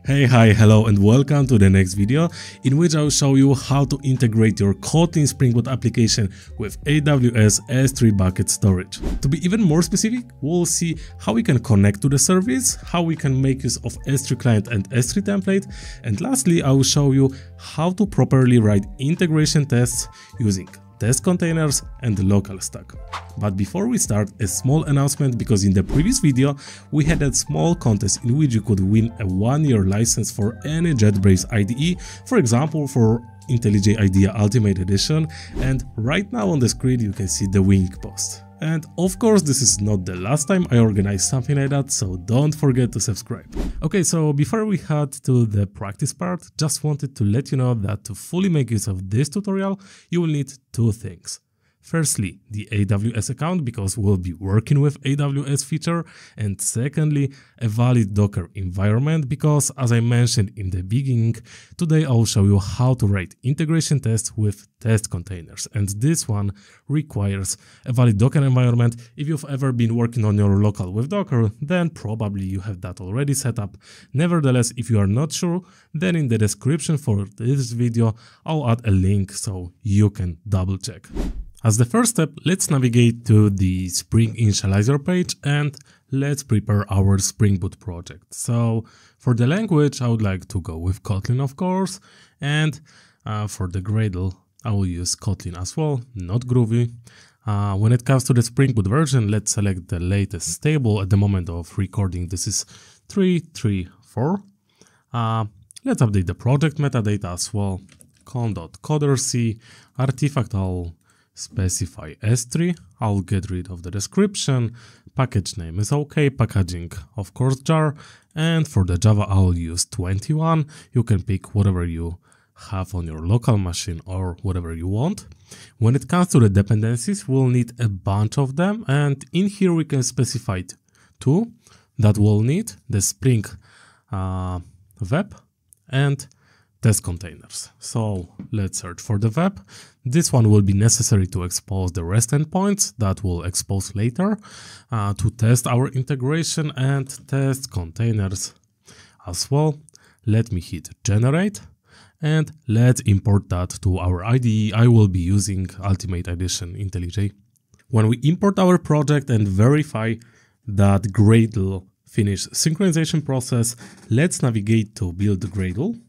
Hey, hi, hello and welcome to the next video in which I will show you how to integrate your Kotlin Spring Boot application with AWS S3 bucket storage. To be even more specific, we'll see how we can connect to the service, how we can make use of S3Client and S3Template, and lastly I will show you how to properly write integration tests using Testcontainers and LocalStack. But before we start, a small announcement, because in the previous video we had a small contest in which you could win a 1-year license for any JetBrains IDE, for example for IntelliJ IDEA Ultimate Edition, and right now on the screen you can see the winning post. And of course this is not the last time I organize something like that, so don't forget to subscribe. Okay, so before we head to the practice part, just wanted to let you know that to fully make use of this tutorial, you will need two things. Firstly, the AWS account, because we'll be working with AWS feature, and secondly, a valid Docker environment, because as I mentioned in the beginning, today I'll show you how to write integration tests with test containers, and this one requires a valid Docker environment. If you've ever been working on your local with Docker, then probably you have that already set up. Nevertheless, if you are not sure, then in the description for this video, I'll add a link so you can double check. As the first step, let's navigate to the Spring Initializer page and let's prepare our Spring Boot project. So for the language, I would like to go with Kotlin, of course, and for the Gradle, I will use Kotlin as well, not Groovy. When it comes to the Spring Boot version, let's select the latest stable. At the moment of recording, this is 3.3.4. Let's update the project metadata as well. con.coderc artifact, I'll specify S3. I'll get rid of the description. Package name is okay. Packaging, of course, jar. And for the Java, I'll use 21. You can pick whatever you have on your local machine or whatever you want. When it comes to the dependencies, we'll need a bunch of them. And in here, we can specify two that we'll need: the Spring Web and test containers. So let's search for the web. This one will be necessary to expose the REST endpoints that we'll expose later, to test our integration, and test containers as well. Let me hit generate and let's import that to our IDE. I will be using Ultimate Edition IntelliJ. When we import our project and verify that Gradle finished synchronization process, let's navigate to build Gradle.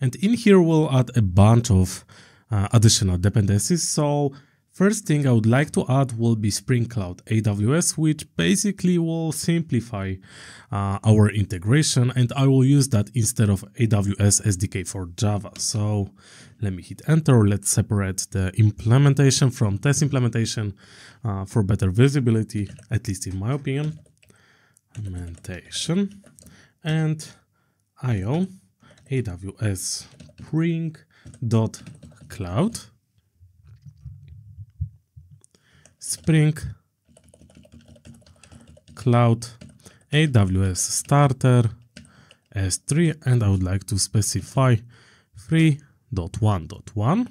And in here, we'll add a bunch of additional dependencies. So first thing I would like to add will be Spring Cloud AWS, which basically will simplify our integration. And I will use that instead of AWS SDK for Java. So let me hit enter. Let's separate the implementation from test implementation for better visibility, at least in my opinion. Implementation and IO. AWS Spring.Cloud Spring Cloud AWS Starter S3, and I would like to specify 3.1.1.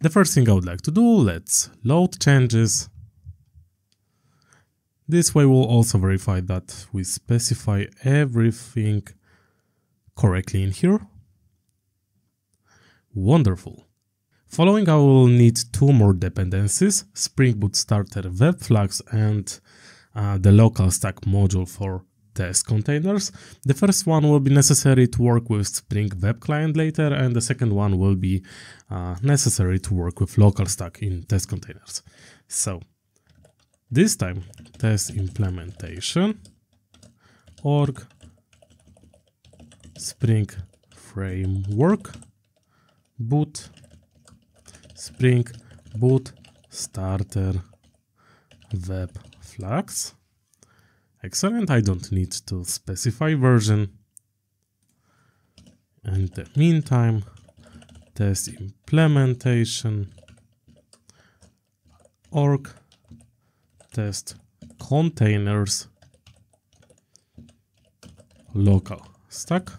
The first thing I would like to do, let's load changes. This way we'll also verify that we specify everything correctly in here. Wonderful. Following, I will need two more dependencies: Spring Boot Starter Web Flags and the LocalStack module for test containers. The first one will be necessary to work with Spring Web Client later, and the second one will be necessary to work with LocalStack in test containers. So this time, test implementation org Spring Framework boot Spring Boot Starter Web Flags. Excellent. I don't need to specify version. In the meantime, test implementation org test containers LocalStack.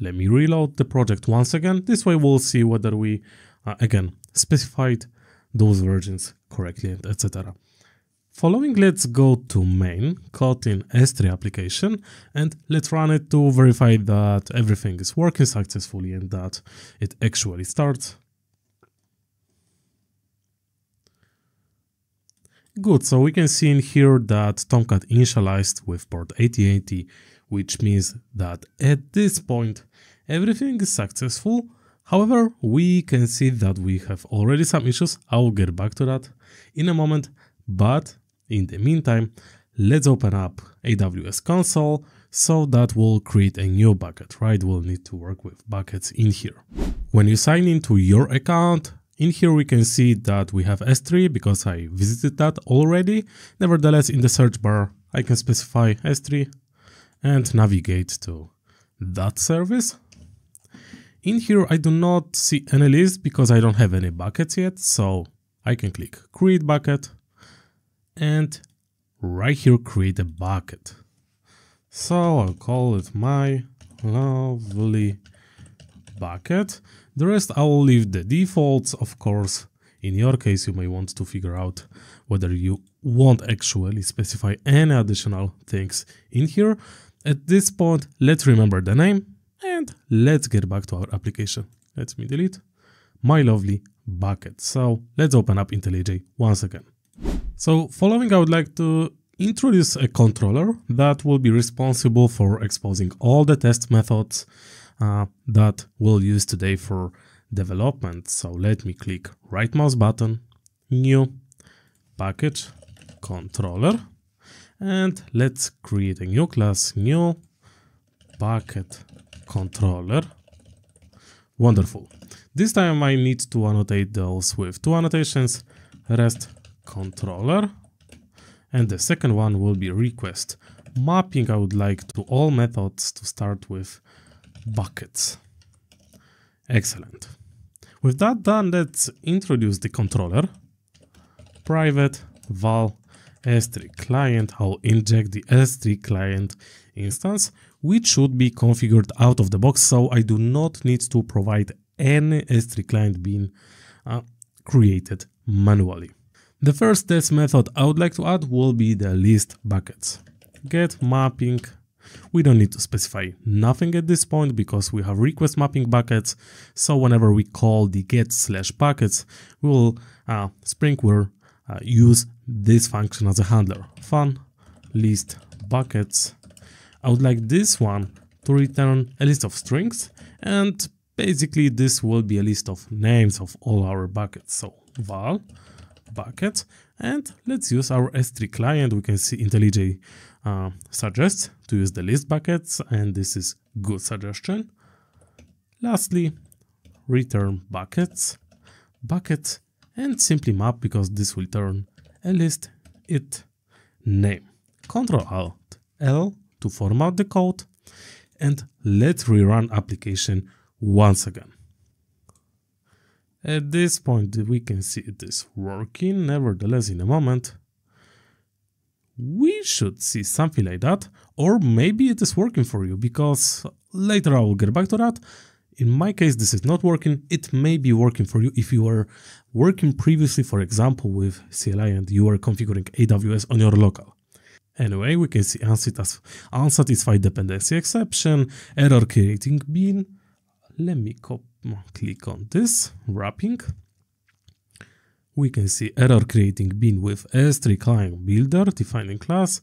Let me reload the project once again. This way we'll see whether we, again, specified those versions correctly, and etc. Following, let's go to main Kotlin S3 application and let's run it to verify that everything is working successfully and that it actually starts. Good, so we can see in here that Tomcat initialized with port 8080, which means that at this point everything is successful. However, we can see that we have already some issues. I will get back to that in a moment, but in the meantime, let's open up AWS console so that we'll create a new bucket, right? We'll need to work with buckets in here. When you sign into your account, in here we can see that we have S3 because I visited that already. Nevertheless, in the search bar, I can specify S3 and navigate to that service. In here, I do not see any list because I don't have any buckets yet, so I can click create bucket and right here create a bucket. So I'll call it my lovely bucket. The rest I will leave the defaults, of course. In your case, you may want to figure out whether you won't actually specify any additional things in here. At this point, let's remember the name and let's get back to our application. Let me delete my lovely bucket. So let's open up IntelliJ once again. So following, I would like to introduce a controller that will be responsible for exposing all the test methods that we'll use today for development. So let me click right mouse button, new package controller, and let's create a new class, new bucket controller. Wonderful. This time I need to annotate those with two annotations, rest controller, and the second one will be request. Mapping I would like to all methods to start with buckets. Excellent. With that done, let's introduce the controller. Private val S3Client. I'll inject the S3Client instance, which should be configured out of the box, so I do not need to provide any S3Client bean created manually. The first test method I would like to add will be the list buckets. Get mapping. We don't need to specify nothing at this point because we have request mapping buckets. So whenever we call the get/buckets, we will use this function as a handler. Fun list buckets. I would like this one to return a list of strings, and basically this will be a list of names of all our buckets. So val bucket, and let's use our S3 client. We can see IntelliJ suggests to use the list buckets, and this is good suggestion. Lastly, return buckets, and simply map because this will turn a list it name. Ctrl+Alt+L to format the code, and let's rerun application once again. At this point, we can see it is working. Nevertheless, in a moment, we should see something like that, or maybe it is working for you, because later I will get back to that. In my case, this is not working. It may be working for you if you were working previously, for example, with CLI and you are configuring AWS on your local. Anyway, we can see unsatisfied dependency exception, error creating bean. Let me click on this, wrapping. We can see error creating bean with S3 client builder, defining class,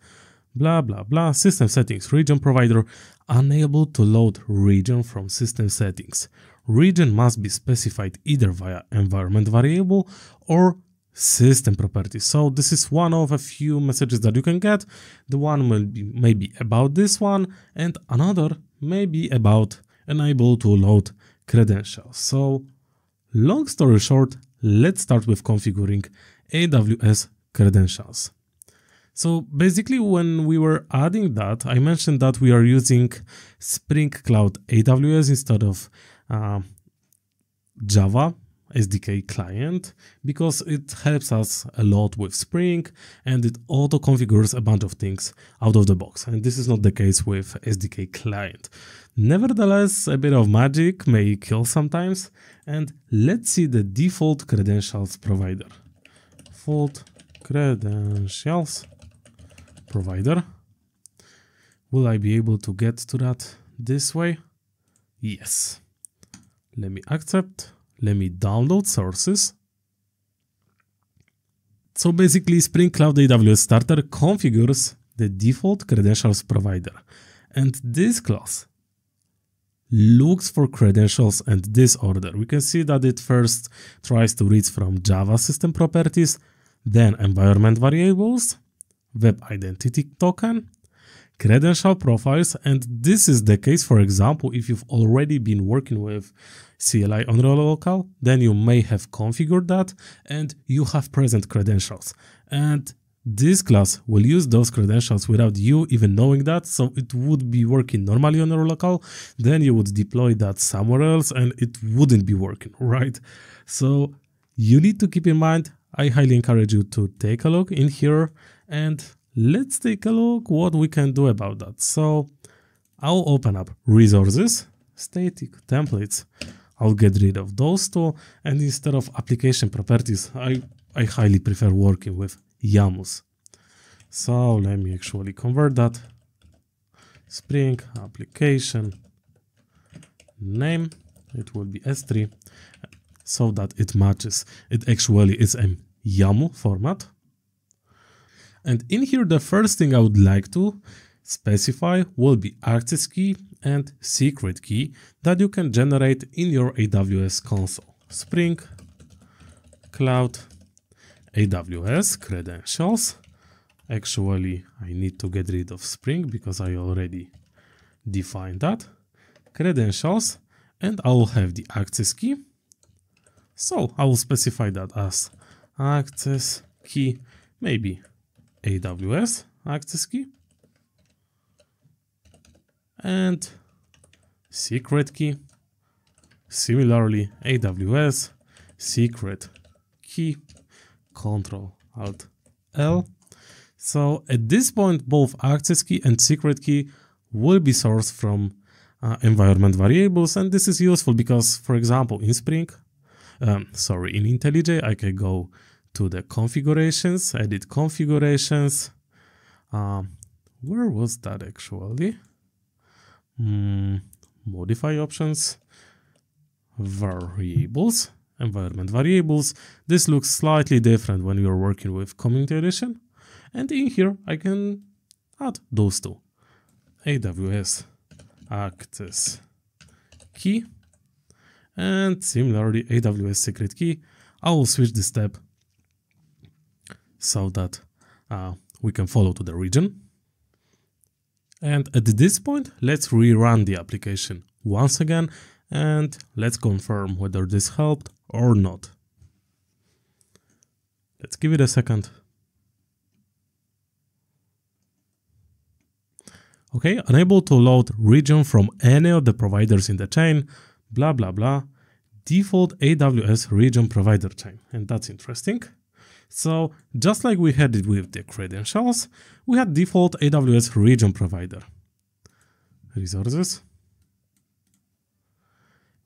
blah, blah, blah, system settings, region provider, unable to load region from system settings. Region must be specified either via environment variable or system properties. So this is one of a few messages that you can get. The one will be maybe about this one, and another may be about unable to load credentials. So long story short, let's start with configuring AWS credentials. So basically, when we were adding that, I mentioned that we are using Spring Cloud AWS instead of Java SDK client, because it helps us a lot with Spring and it auto configures a bunch of things out of the box. And this is not the case with SDK client. Nevertheless, a bit of magic may kill sometimes. And let's see the default credentials provider. Default credentials provider. Will I be able to get to that this way? Yes. Let me accept. Let me download sources. So basically, Spring Cloud AWS Starter configures the default credentials provider. And this class looks for credentials and this order. We can see that it first tries to read from Java system properties, then environment variables, web identity token, credential profiles, and this is the case, for example, if you've already been working with CLI on your local, then you may have configured that and you have present credentials. And this class will use those credentials without you even knowing that, so it would be working normally on your local, then you would deploy that somewhere else and it wouldn't be working, right? So you need to keep in mind, I highly encourage you to take a look in here and let's take a look what we can do about that. So I'll open up resources, static templates. I'll get rid of those two, and instead of application properties, I highly prefer working with YAMLs. So let me actually convert that. Spring application name, it will be S3, so that it matches. It actually is a YAML format. And in here, the first thing I would like to specify will be access key and secret key that you can generate in your AWS console. Spring Cloud AWS credentials. Actually, I need to get rid of Spring because I already defined that. Credentials, and I will have the access key. So I will specify that as access key, maybe AWS access key, and secret key, similarly AWS secret key, Ctrl-Alt-L. So at this point, both access key and secret key will be sourced from environment variables, and this is useful because, for example, in in IntelliJ, I can go to the configurations, edit configurations. Where was that actually? Modify options, variables, environment variables. This looks slightly different when you're working with Community Edition. And in here, I can add those two. AWS access key and similarly AWS secret key. I will switch the step so that we can follow to the region. And at this point, let's rerun the application once again and let's confirm whether this helped or not. Let's give it a second. Okay, unable to load region from any of the providers in the chain, blah, blah, blah, default AWS region provider chain. And that's interesting. So just like we had it with the credentials, we had default AWS region provider. Resources.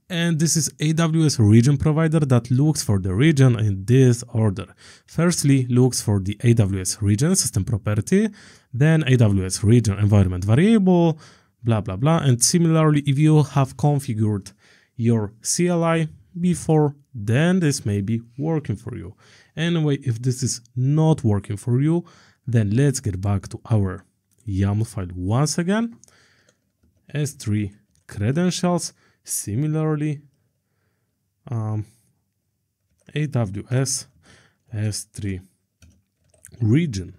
And this is AWS region provider that looks for the region in this order. Firstly, looks for the AWS region system property, then AWS region environment variable, blah, blah, blah. And similarly, if you have configured your CLI before, then this may be working for you. Anyway, if this is not working for you, then let's get back to our YAML file once again. S3 credentials, similarly, AWS S3 region,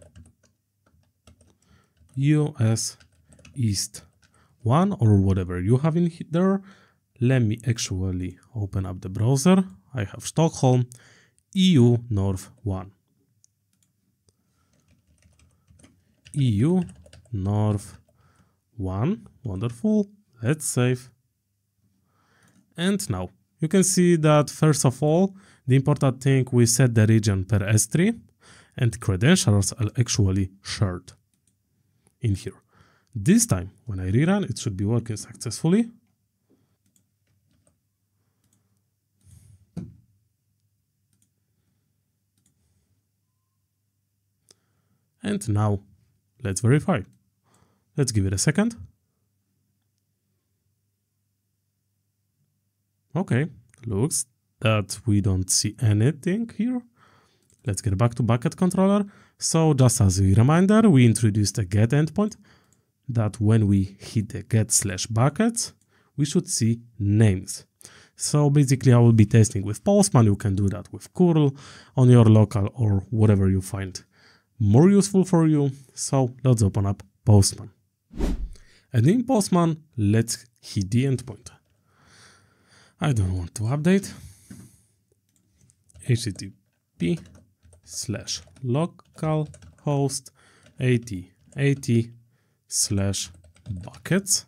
US East 1 or whatever you have in there. Let me actually open up the browser. I have Stockholm, EU North 1. EU North 1, wonderful, let's save. And now you can see that first of all, the important thing, we set the region per S3 and credentials are actually shared in here. This time when I rerun, it should be working successfully. And now let's verify. Let's give it a second. Okay, looks that we don't see anything here. Let's get back to bucket controller. So just as a reminder, we introduced a get endpoint that when we hit the get/buckets, we should see names. So basically I will be testing with Postman. You can do that with curl on your local or whatever you find more useful for you. So let's open up Postman. And in Postman, let's hit the endpoint. I don't want to update. http:/localhost 8080/buckets.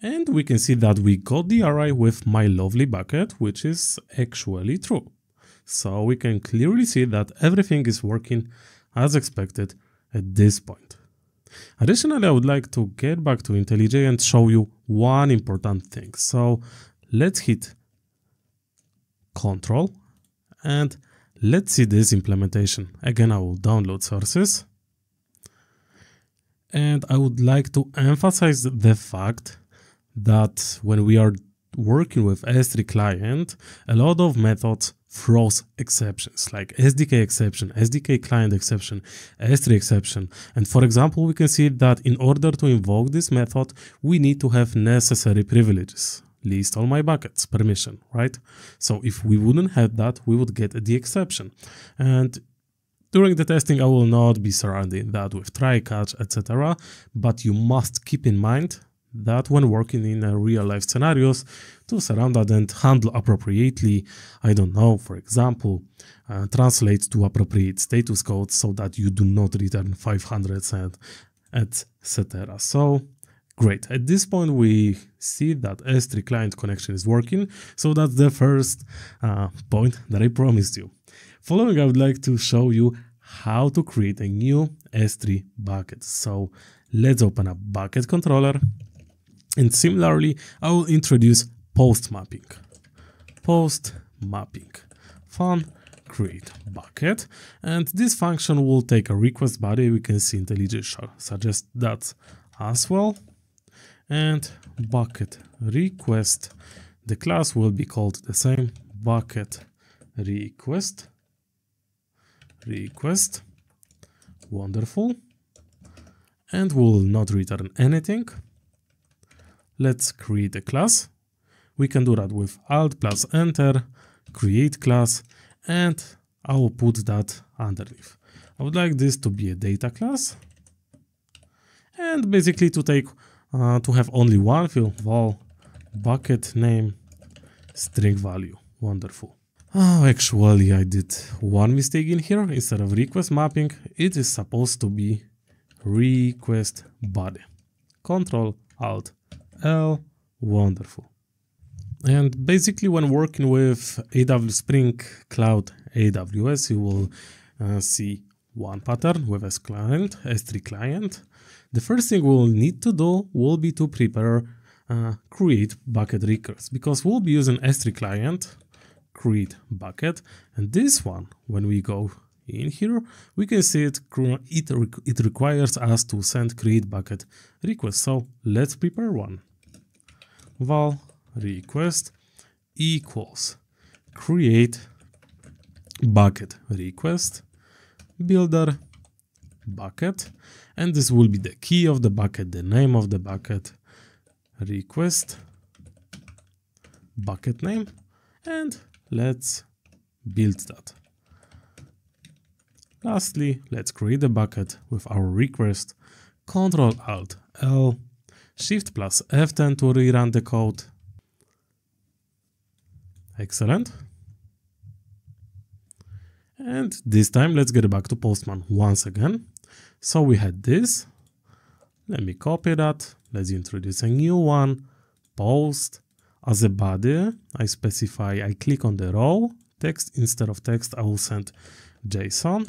And we can see that we got the array with my lovely bucket, which is actually true. So we can clearly see that everything is working as expected at this point. Additionally, I would like to get back to IntelliJ and show you one important thing. So let's hit Control and let's see this implementation. Again, I will download sources. And I would like to emphasize the fact that when we are working with S3Client, a lot of methods throws exceptions like SDK exception, SDK client exception, S3 exception. And for example, we can see that in order to invoke this method, we need to have necessary privileges. List all my buckets permission, right? So if we wouldn't have that, we would get the exception. And during the testing, I will not be surrounding that with try, catch, etc. But you must keep in mind that when working in real life scenarios, to surround that and handle appropriately, I don't know, for example, translate to appropriate status codes so that you do not return 500 and etc. So great. At this point, we see that S3 client connection is working. So that's the first point that I promised you. Following, I would like to show you how to create a new S3 bucket. So let's open up bucket controller. And similarly, I will introduce post mapping. Post mapping. Fun, create bucket. And this function will take a request body. We can see IntelliJ suggest that as well. And bucket request. The class will be called the same, bucket request. Request. Wonderful. And we'll not return anything. Let's create a class. We can do that with Alt plus Enter, create class, and I will put that underneath. I would like this to be a data class. And basically to take, to have only one field, val, bucket name, string value. Wonderful. Oh, actually I did one mistake in here. Instead of request mapping, it is supposed to be request body. Control Alt L, wonderful. And basically when working with AWS Spring Cloud AWS, you will see one pattern with S3 client. The first thing we'll need to do will be to prepare create bucket request, because we'll be using S3 client, create bucket, and this one, when we go in here, we can see it requires us to send create bucket request. So let's prepare one. Val request equals create bucket request builder bucket, and this will be the key of the bucket, the name of the bucket, request bucket name, and let's build that. Lastly, let's create a bucket with our request, Ctrl Alt L, Shift plus F10 to rerun the code. Excellent. And this time, let's get back to Postman once again. So we had this. Let me copy that. Let's introduce a new one. Post. As a body, I click on the row text. Instead of text, I will send JSON.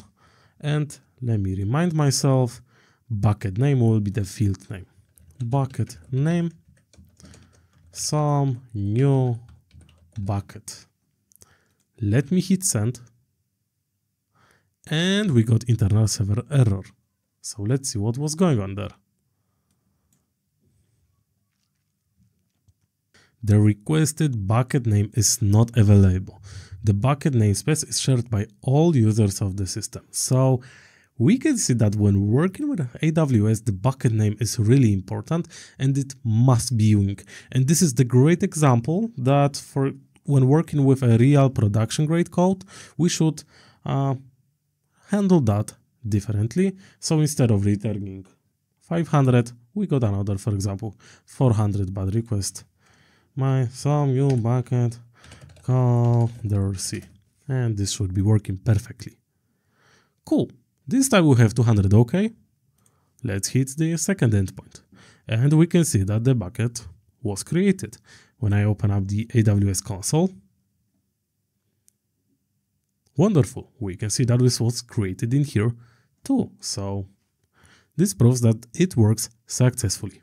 And let me remind myself, bucket name will be the field name. Bucket name, some new bucket. Let me hit send. and we got internal server error. So let's see what was going on there. The requested bucket name is not available. The bucket namespace is shared by all users of the system. So we can see that when working with AWS, the bucket name is really important and it must be unique. And this is the great example that for when working with a real production grade code, we should handle that differently. So instead of returning 500, we got another, for example, 400 bad request. Some new bucket call there C, and this should be working perfectly. Cool. This time we have 200 OK. Let's hit the second endpoint, and we can see that the bucket was created. When I open up the AWS console, wonderful. We can see that this was created in here too. So this proves that it works successfully.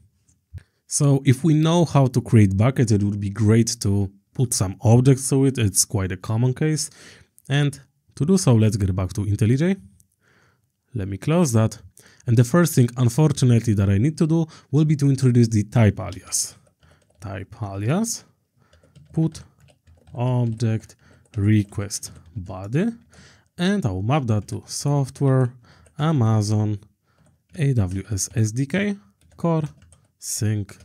So if we know how to create buckets, it would be great to put some objects to it. It's quite a common case. And to do so, let's get back to IntelliJ. Let me close that. And the first thing, unfortunately, that I need to do will be to introduce the type alias. Type alias, put object request body, and I will map that to software, Amazon, AWS SDK, core, sync,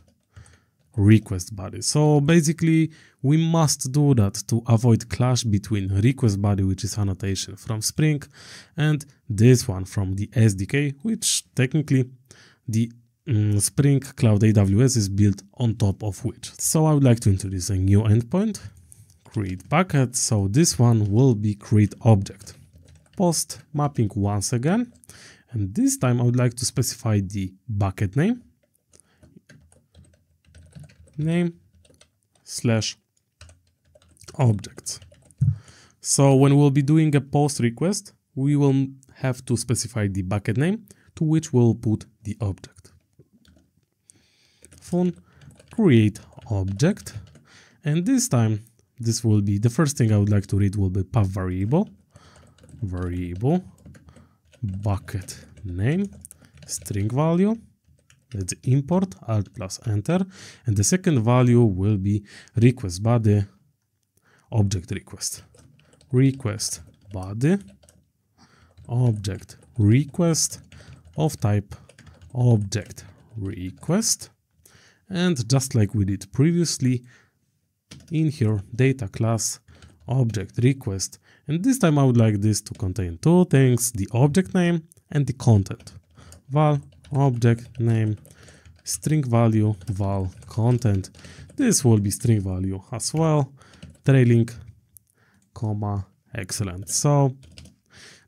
request body. So basically we must do that to avoid clash between request body, which is annotation from Spring, and this one from the SDK, which technically the Spring Cloud AWS is built on top of which. So I would like to introduce a new endpoint, create bucket. So this one will be create object, post mapping once again, and this time I would like to specify the bucket name slash objects. So when we'll be doing a post request, we will have to specify the bucket name to which we'll put the object. Fun, create object, and this time this will be the first thing I would like to read will be path variable bucket name string value. Let's import alt plus enter, and the second value will be request body object request body object request of type object request, and just like we did previously in here, data class object request, and this time I would like this to contain two things, the object name and the content. Val object name string value val content. This will be string value as well, trailing comma. Excellent. So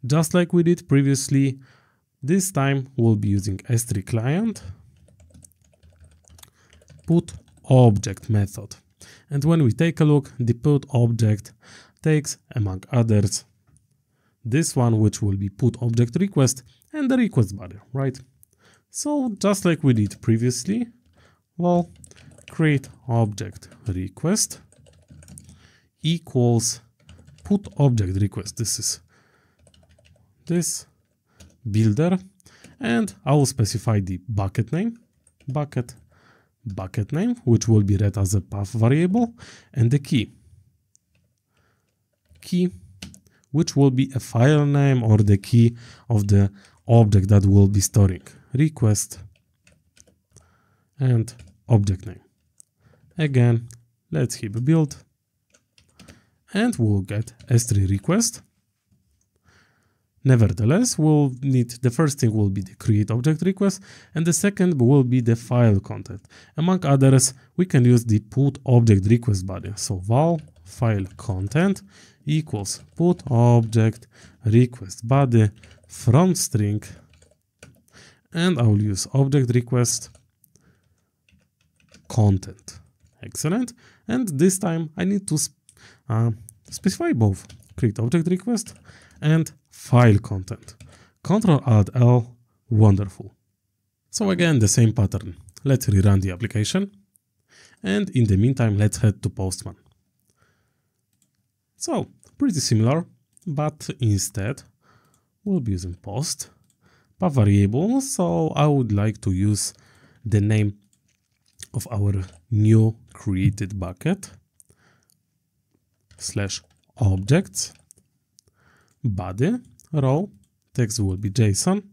just like we did previously, this time we'll be using S3Client put object method, and when we take a look, the put object takes among others this one, which will be put object request and the request body, right? So just like we did previously, well, create object request equals put object request. This is this builder, and I will specify the bucket name, bucket name, which will be read as a path variable, and the key, which will be a file name or the key of the object that will be storing, request and object name. Again, let's hit build, and we'll get S3 request. Nevertheless, we'll need, the first thing will be the create object request, and the second will be the file content. Among others, we can use the put object request body. So val file content equals put object request body from string, and I will use object request content. Excellent. And this time I need to specify both create object request and file content. Ctrl Alt L, wonderful. So again, the same pattern. Let's rerun the application. And in the meantime, let's head to Postman. So pretty similar, but instead we'll be using post. Path variable, so I would like to use the name of our new created bucket / objects, body, row, text will be JSON.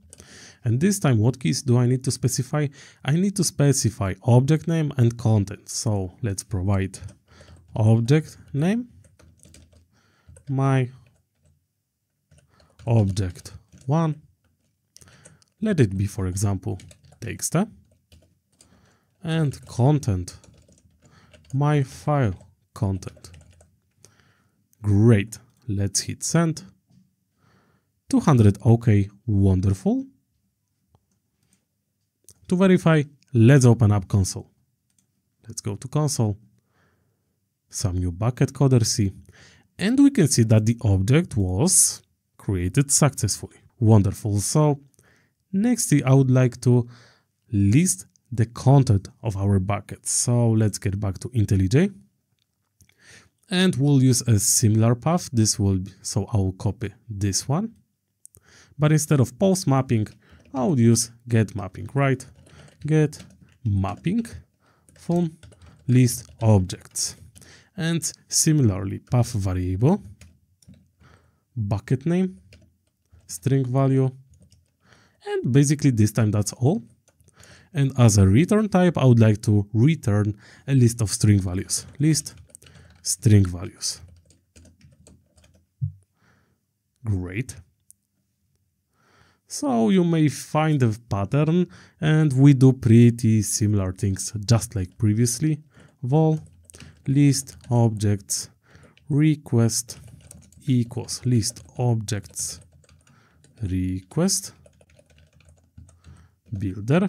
And this time, what keys do I need to specify? I need to specify object name and content. So let's provide object name, my object 1. Let it be, for example, text, and content, my file content. Great. Let's hit send. 200, okay, wonderful. To verify, let's open up console. Let's go to console, some new bucket coder C, and we can see that the object was created successfully. Wonderful. So next, I would like to list the content of our bucket. So let's get back to IntelliJ, and we'll use a similar path. This will be, so I will copy this one, but instead of post mapping, I would use get mapping, right? Get mapping from list objects. And similarly, path variable, bucket name, string value, and basically this time that's all. And as a return type, I would like to return a list of string values. List string values. Great. So you may find a pattern, and we do pretty similar things just like previously. Vol list objects request equals list objects request builder,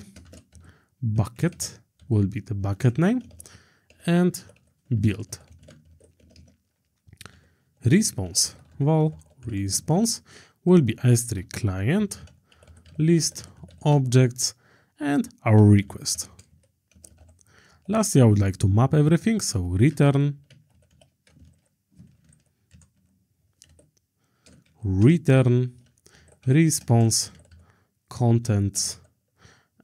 bucket will be the bucket name, and build. Response, vol response will be S3Client, list objects, and our request. Lastly, I would like to map everything, so return response contents,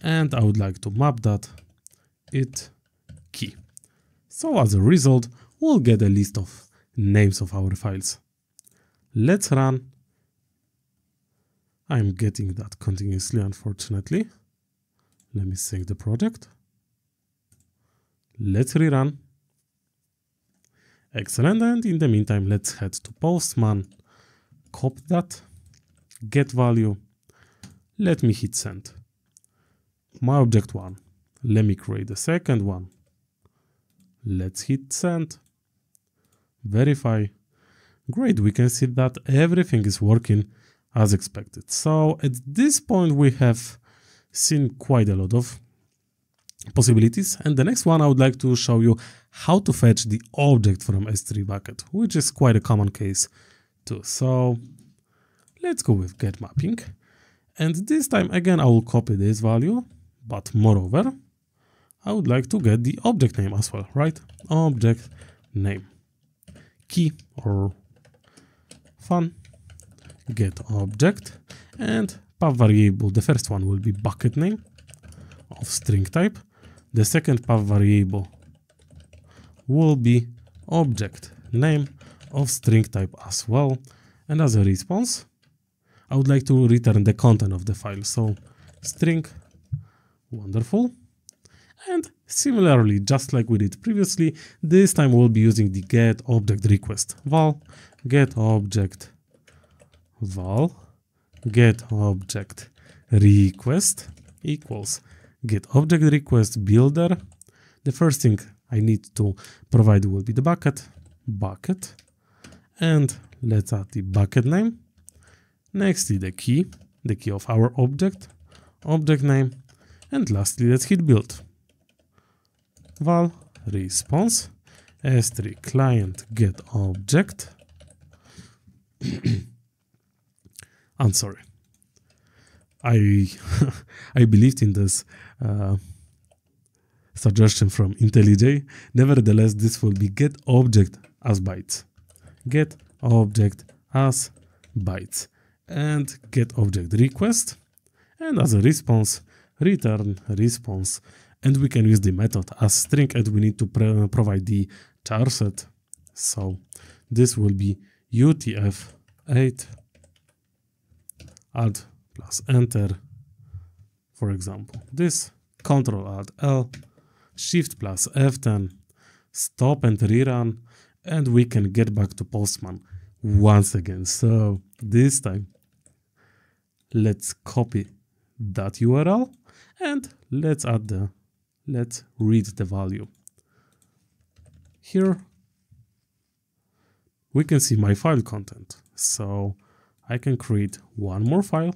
and I would like to map that it key. So as a result, we'll get a list of names of our files. Let's run. I'm getting that continuously, unfortunately. Let me sync the project. Let's rerun. Excellent. And in the meantime, let's head to Postman, copy that, get value. Let me hit send. My object 1. Let me create the second one. Let's hit send. Verify. Great. We can see that everything is working as expected. So at this point, we have seen quite a lot of possibilities. And the next one, I would like to show you how to fetch the object from S3 bucket, which is quite a common case too. So let's go with get mapping. And this time, again, I will copy this value, but moreover, I would like to get the object name as well, right? Object name, key or fun, get object, and path variable. The first one will be bucket name of string type. The second path variable will be object name of string type as well. And as a response, I would like to return the content of the file. So string, wonderful. And similarly, just like we did previously, this time we'll be using the get object request. Val get object val get object request equals get object request builder. The first thing I need to provide will be the bucket, and let's add the bucket name. Next is the key of our object name, and lastly, let's hit build. Val response S3Client get object. I'm sorry. I believed in this suggestion from IntelliJ. Nevertheless, this will be get object as bytes. Get object as bytes. and get object request, and as a response, return response. And we can use the method as string, and we need to provide the char set. So this will be UTF-8 add plus enter. For example, this Ctrl-Alt-L, Shift plus F10, stop and rerun, and we can get back to Postman once again. So this time, let's copy that URL and let's read the value. Here we can see my file content. So I can create one more file,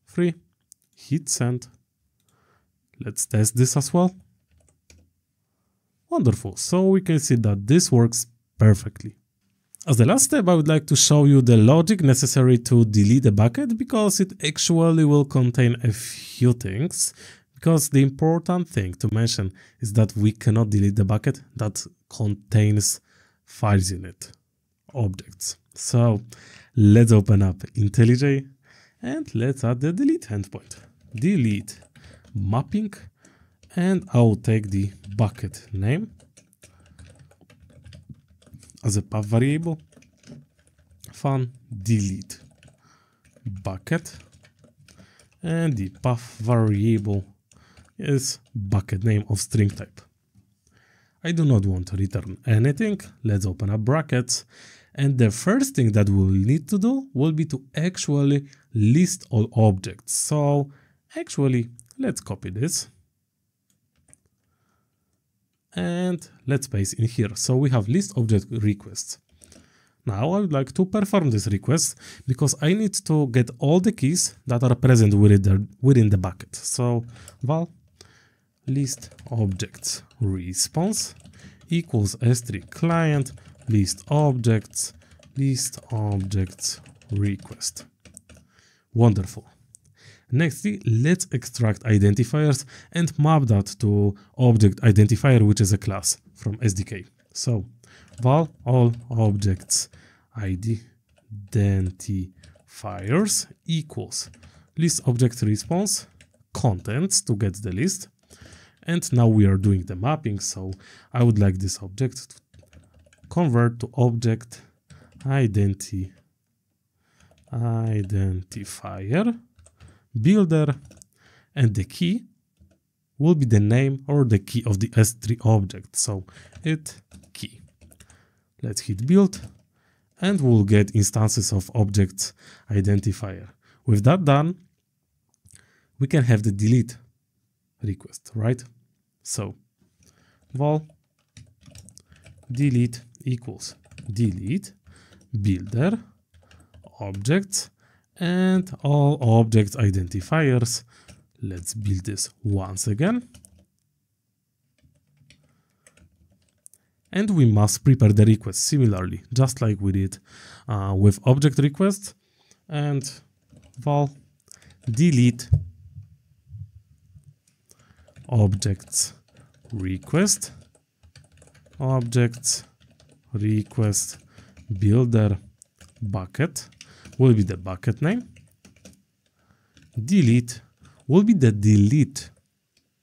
3, hit send. Let's test this as well. Wonderful. So we can see that this works perfectly. As the last step, I would like to show you the logic necessary to delete a bucket, because it actually will contain a few things. Because the important thing to mention is that we cannot delete the bucket that contains files in it, objects. So let's open up IntelliJ and let's add the delete endpoint. Delete mapping, and I'll take the bucket name as a path variable. Fun delete bucket, and the path variable is bucket name of string type. I do not want to return anything. Let's open up brackets. And the first thing that we'll need to do will be to actually list all objects. So actually, let's copy this and let's paste in here. So we have list object requests. Now I would like to perform this request because I need to get all the keys that are present within the bucket. So val list objects response equals S3Client list objects request. Wonderful. Nextly, let's extract identifiers and map that to object identifier, which is a class from SDK. So val all objects identifiers equals list object response contents to get the list. And now we are doing the mapping. So I would like this object to convert to object identifier builder, and the key will be the name or the key of the S3 object. So it key. Let's hit build and we'll get instances of objects identifier. With that done, we can have the delete request, right? So val delete equals delete builder objects and all object identifiers. Let's build this once again. And we must prepare the request similarly, just like we did with object request. And val delete objects request builder bucket will be the bucket name. Delete will be the delete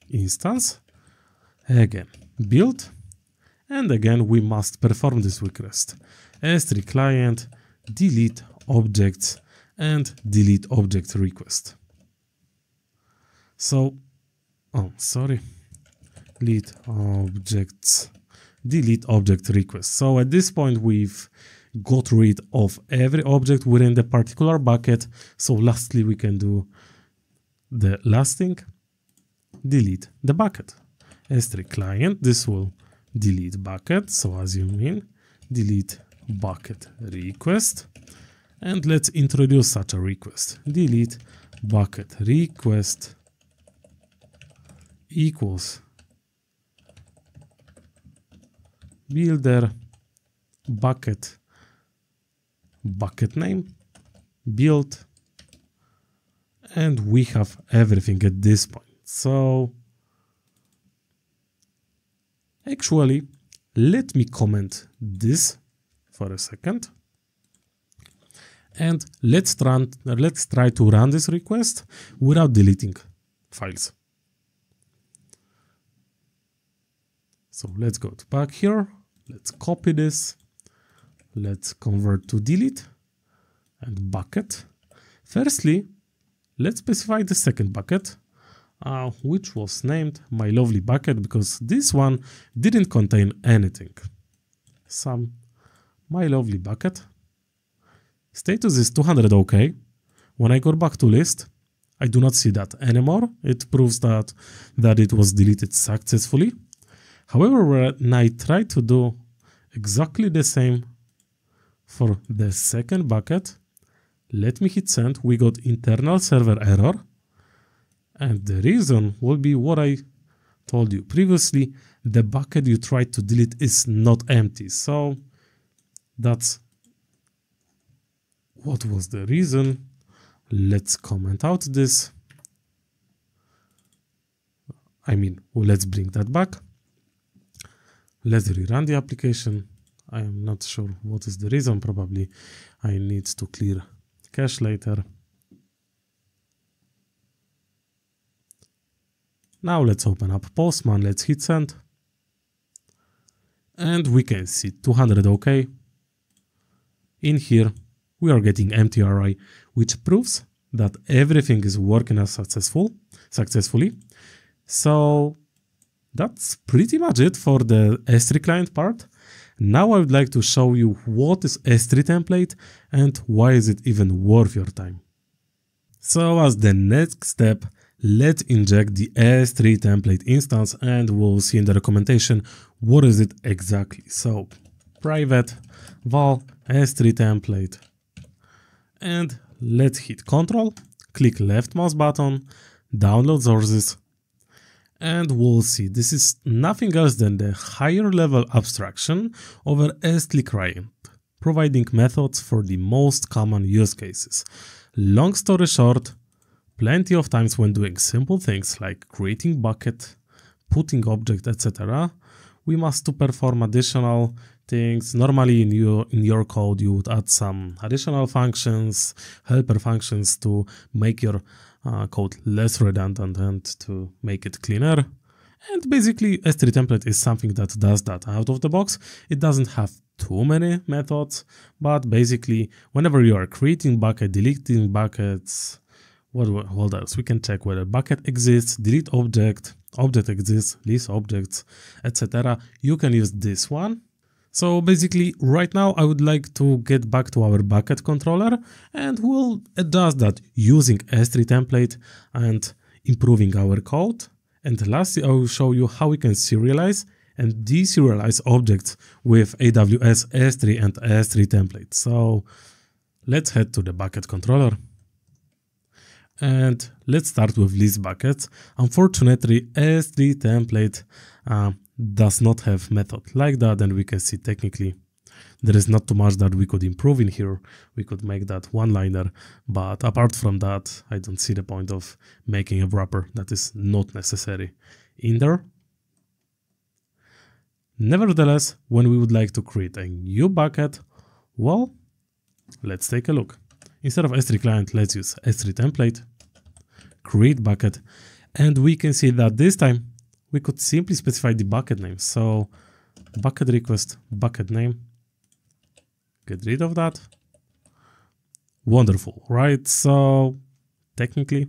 instance. Again, build. And again, we must perform this request. S3Client, delete objects, and delete object request. So, delete objects, delete object request. So at this point, we've got rid of every object within the particular bucket. So lastly, we can do the last thing, delete the bucket. S3Client, this will delete bucket. So as you mean, delete bucket request. And let's introduce such a request. Delete bucket request equals builder bucket name build, and we have everything at this point. So actually, let me comment this for a second, And let's try to run this request without deleting files. So let's go to back here. Let's copy this. Let's convert to delete and bucket. Firstly, let's specify the second bucket, which was named my lovely bucket, because this one didn't contain anything. Some my lovely bucket. Status is 200 OK. When I go back to list, I do not see that anymore. It proves that it was deleted successfully. However, when I try to do exactly the same for the second bucket, let me hit send. We got internal server error. And the reason will be what I told you previously. The bucket you tried to delete is not empty. So that's what was the reason. Let's comment out this. Let's bring that back. Let's rerun the application. I am not sure what is the reason. Probably I need to clear cache later. Now let's open up Postman. Let's hit send. And we can see 200 OK. In here, we are getting empty array, which proves that everything is working as successfully. So that's pretty much it for the S3 client part. Now I would like to show you what is S3Template and why is it even worth your time. So as the next step, let's inject the S3Template instance and we'll see in the documentation what is it exactly. So private val S3Template. And let's hit Ctrl, click left mouse button, download sources, and we'll see this is nothing else than the higher level abstraction over S3Client, providing methods for the most common use cases. Long story short, plenty of times when doing simple things like creating bucket, putting object, etc., we must to perform additional things. Normally in your code you would add some additional functions, helper functions to make your code less redundant and to make it cleaner. And basically S3Template is something that does that out of the box. It doesn't have too many methods, but basically whenever you are creating bucket, deleting buckets, what else? We can check whether bucket exists, delete object, object exists, list objects, etc. You can use this one. So basically right now I would like to get back to our bucket controller and we'll adjust that using S3Template and improving our code. And lastly, I will show you how we can serialize and deserialize objects with AWS S3 and S3Template. So let's head to the bucket controller. And let's start with list buckets. Unfortunately, S3Template does not have method like that, and we can see technically there is not too much that we could improve in here. We could make that one-liner, but apart from that, I don't see the point of making a wrapper that is not necessary in there. Nevertheless, when we would like to create a new bucket, well, let's take a look. Instead of S3Client, let's use S3Template, create bucket, and we can see that this time we could simply specify the bucket name. So bucket request, bucket name, get rid of that. Wonderful, right? So technically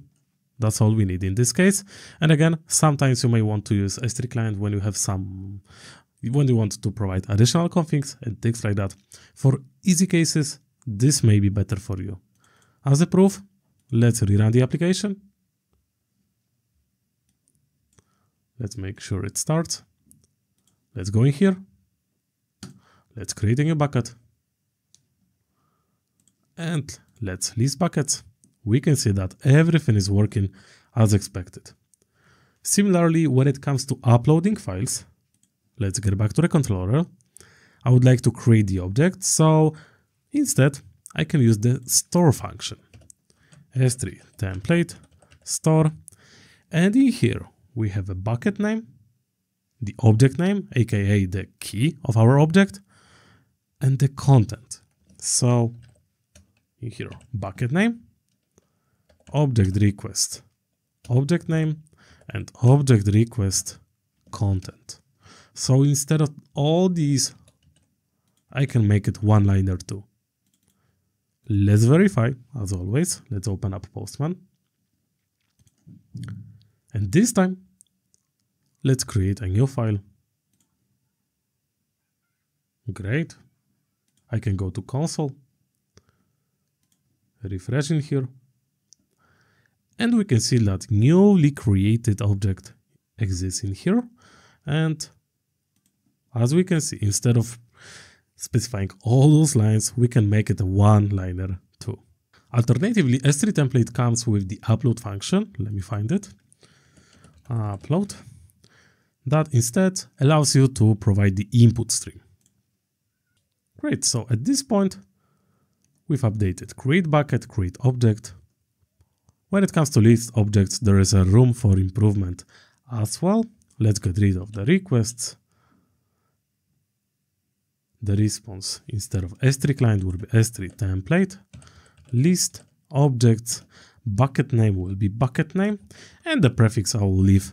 that's all we need in this case. And again, sometimes you may want to use S3Client when you have when you want to provide additional configs and things like that. For easy cases, this may be better for you. As a proof, let's rerun the application. Let's make sure it starts. Let's go in here. Let's create a new bucket. And let's list buckets. We can see that everything is working as expected. Similarly, when it comes to uploading files, let's get back to the controller. I would like to create the object. So instead, I can use the store function. S3Template store. And in here, we have a bucket name, the object name, aka the key of our object, and the content. So in here bucket name, object request, object name, and object request content. So instead of all these, I can make it one-liner too. Let's verify, as always. Let's open up Postman. And this time, let's create a new file. Great. I can go to console, refresh in here, and we can see that newly created object exists in here. And as we can see, instead of specifying all those lines, we can make it a one-liner too. Alternatively, S3Template comes with the upload function. Let me find it. Upload. That instead allows you to provide the input stream. Great, so at this point, we've updated create bucket, create object. When it comes to list objects, there is a room for improvement as well. Let's get rid of the requests. The response instead of S3Client will be S3Template. List objects, bucket name will be bucket name, and the prefix I will leave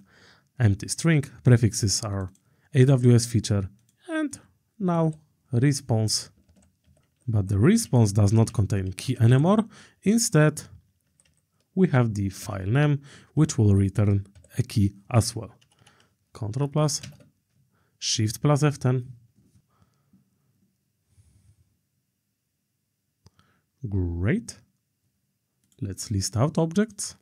empty string. Prefixes are AWS feature, and now response. But the response does not contain key anymore. Instead, we have the file name, which will return a key as well. Ctrl plus, Shift plus F10. Great. Let's list out objects.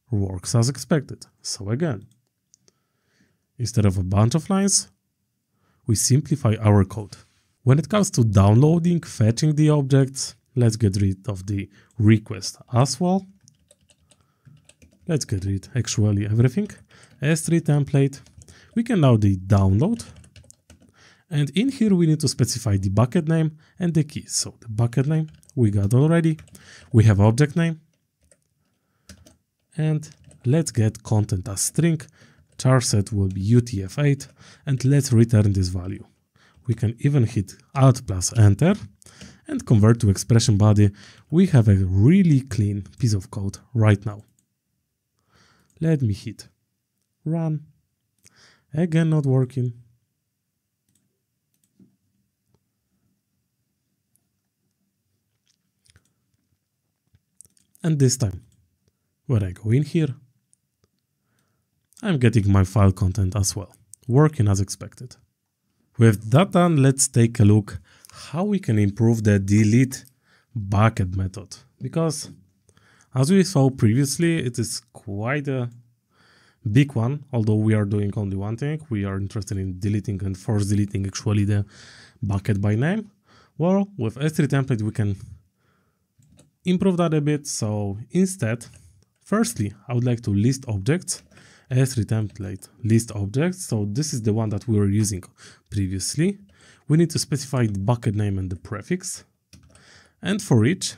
Works as expected. So again, instead of a bunch of lines, we simplify our code. When it comes to downloading, fetching the objects, let's get rid of the request as well. Let's get rid actually everything. S3Template. We can now do download. And in here we need to specify the bucket name and the key. So the bucket name we got already. We have object name. And let's get content as string. Char set will be UTF-8. And let's return this value. We can even hit Alt plus Enter and convert to expression body. We have a really clean piece of code right now. Let me hit run. Again, not working. And this time, when I go in here, I'm getting my file content as well, working as expected. With that done, let's take a look how we can improve the delete bucket method. Because as we saw previously, it is quite a big one, although we are doing only one thing. We are interested in deleting and force deleting actually the bucket by name. Well, with S3Template, we can improve that a bit. So instead, firstly, I would like to list objects. S3Template list objects. So this is the one that we were using previously. We need to specify the bucket name and the prefix. And for each,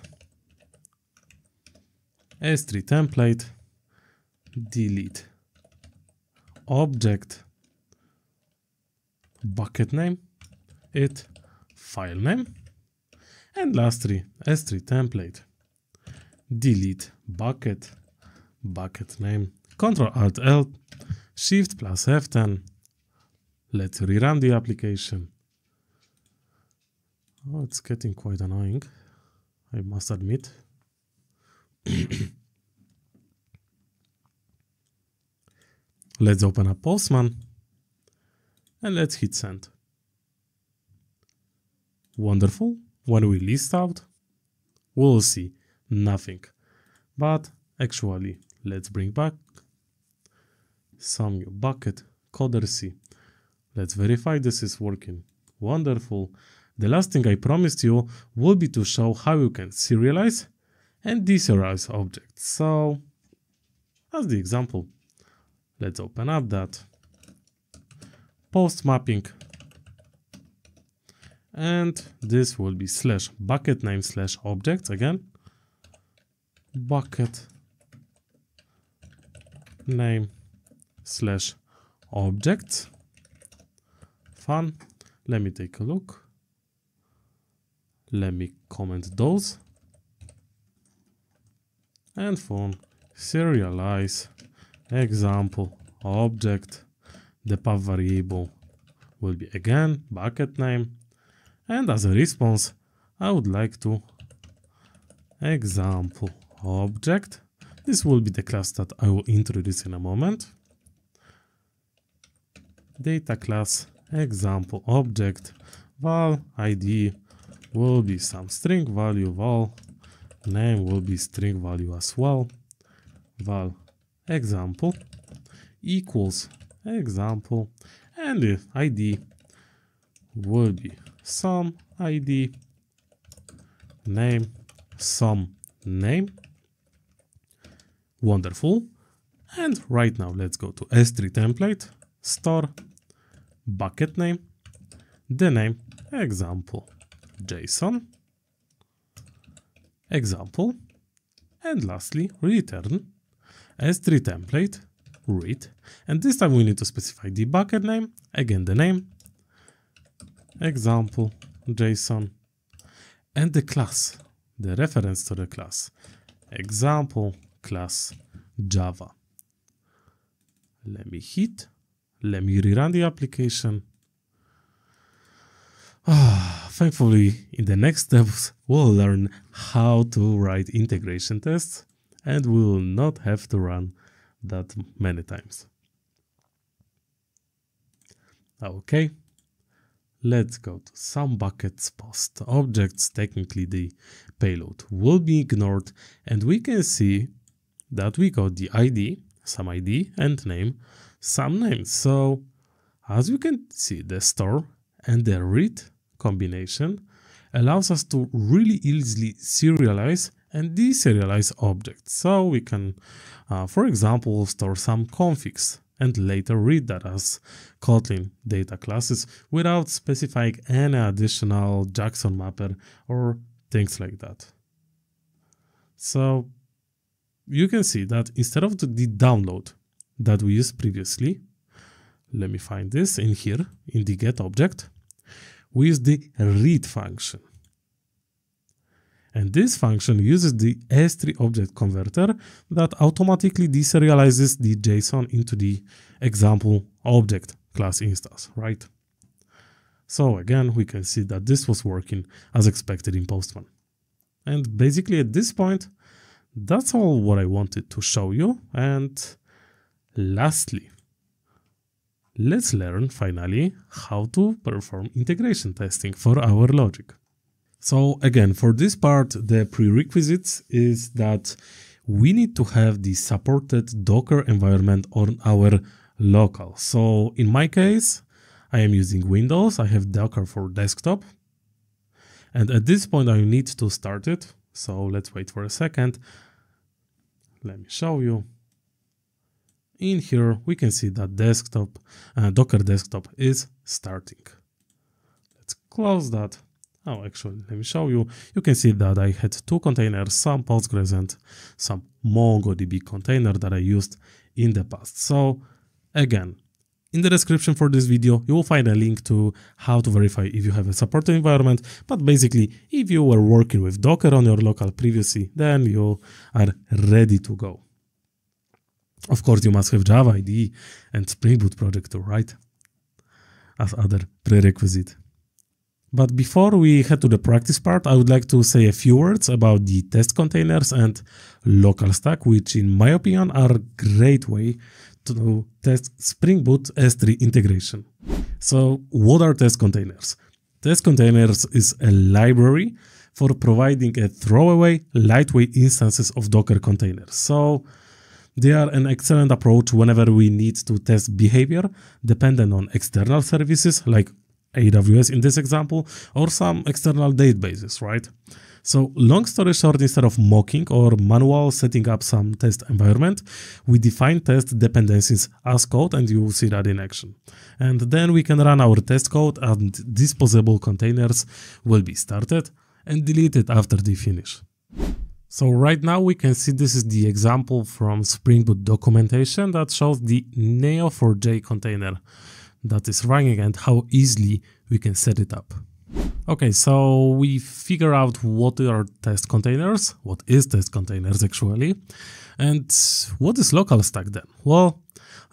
S3Template delete object bucket name, it file name, and lastly, S3Template delete bucket name. Ctrl Alt L, Shift plus F10. Let's rerun the application. Oh, it's getting quite annoying, I must admit. Let's open up Postman and let's hit send. Wonderful. When we list out, we'll see nothing. But actually, let's bring back some new bucket, coder. Let's verify this is working. Wonderful. The last thing I promised you will be to show how you can serialize and deserialize objects. So, as the example, let's open up that post mapping, and this will be slash bucket name slash objects again. Bucket name slash objects. Fun. Let me take a look. Let me comment those. And from serialize example object, the path variable will be again bucket name. And as a response, I would like to example object. This will be the class that I will introduce in a moment. Data class example object val ID will be some string value val name will be string value as well. Val example equals example, and the ID will be some ID name some name. Wonderful. And right now let's go to S3Template, store bucket name, the name example JSON example, and lastly return S3Template read, and this time we need to specify the bucket name, again the name example JSON, and the class, the reference to the class example class Java. Let me rerun the application. Thankfully, in the next steps, we'll learn how to write integration tests, and we will not have to run that many times. Okay, let's go to some buckets post objects. Technically, the payload will be ignored, and we can see that we got the ID, some ID, and name, some names. So, as you can see, the store and the read combination allows us to really easily serialize and deserialize objects. So we can, for example, store some configs and later read that as Kotlin data classes without specifying any additional JSON mapper or things like that. So you can see that instead of the download that we used previously, let me find this in here in the get object, we use the read function. And this function uses the S3 object converter that automatically deserializes the JSON into the example object class instance, right? So again, we can see that this was working as expected in Postman. And basically at this point, that's all what I wanted to show you. And lastly, let's learn finally how to perform integration testing for our logic. So again, for this part, the prerequisites is that we need to have the supported Docker environment on our local. So in my case, I am using Windows. I have Docker for desktop. And at this point, I need to start it. So let's wait for a second. Let me show you. In here, we can see that desktop, Docker desktop is starting. Let's close that. Oh, actually, let me show you. You can see that I had two containers, some Postgres and some MongoDB container that I used in the past. So again, in the description for this video, you will find a link to how to verify if you have a supported environment. But basically, if you were working with Docker on your local previously, then you are ready to go. Of course, you must have Java IDE and Spring Boot project too, right? As other prerequisite. But before we head to the practice part, I would like to say a few words about the Testcontainers and LocalStack, which in my opinion are a great way to test Spring Boot S3 integration. So what are Testcontainers? Testcontainers is a library for providing a throwaway, lightweight instances of Docker containers. So they are an excellent approach whenever we need to test behavior dependent on external services like AWS in this example, or some external databases, right? So long story short, instead of mocking or manual setting up some test environment, we define test dependencies as code, and you will see that in action. And then we can run our test code, and disposable containers will be started and deleted after they finish. So right now we can see this is the example from Spring Boot documentation that shows the Neo4j container that is running and how easily we can set it up. Okay, so we figure out what are test containers, what is test containers actually, and what is LocalStack then? Well,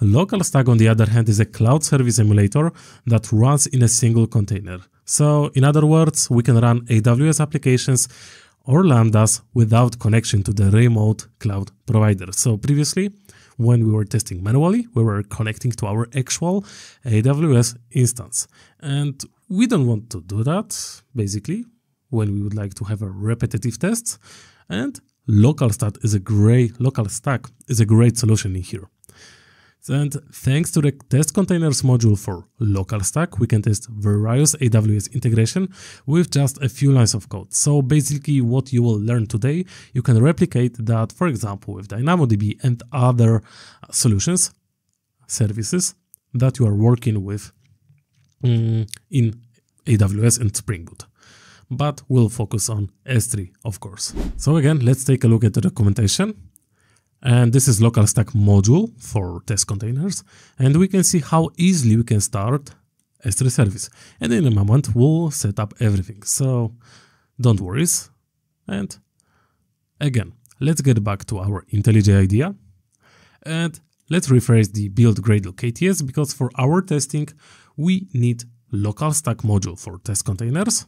LocalStack on the other hand is a cloud service emulator that runs in a single container. So in other words, we can run AWS applications or Lambdas without connection to the remote cloud provider. So previously, when we were testing manually, we were connecting to our actual AWS instance. And we don't want to do that, basically, when we would like to have a repetitive tests. And LocalStack is a great solution in here. And thanks to the test containers module for LocalStack, we can test various AWS integration with just a few lines of code. So basically what you will learn today, you can replicate that, for example, with DynamoDB and other solutions, services that you are working with in AWS and Spring Boot. But we'll focus on S3, of course. So again, let's take a look at the documentation. And this is LocalStack module for test containers. And we can see how easily we can start S3 service. And in a moment, we'll set up everything. So don't worry. And again, let's get back to our IntelliJ idea. And let's rephrase the build Gradle KTS, because for our testing, we need LocalStack module for test containers.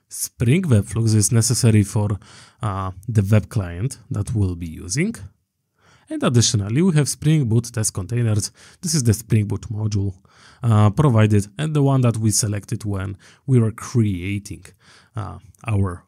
Spring Webflux is necessary for the web client that we'll be using. And additionally, we have Spring Boot test containers. This is the Spring Boot module provided and the one that we selected when we were creating our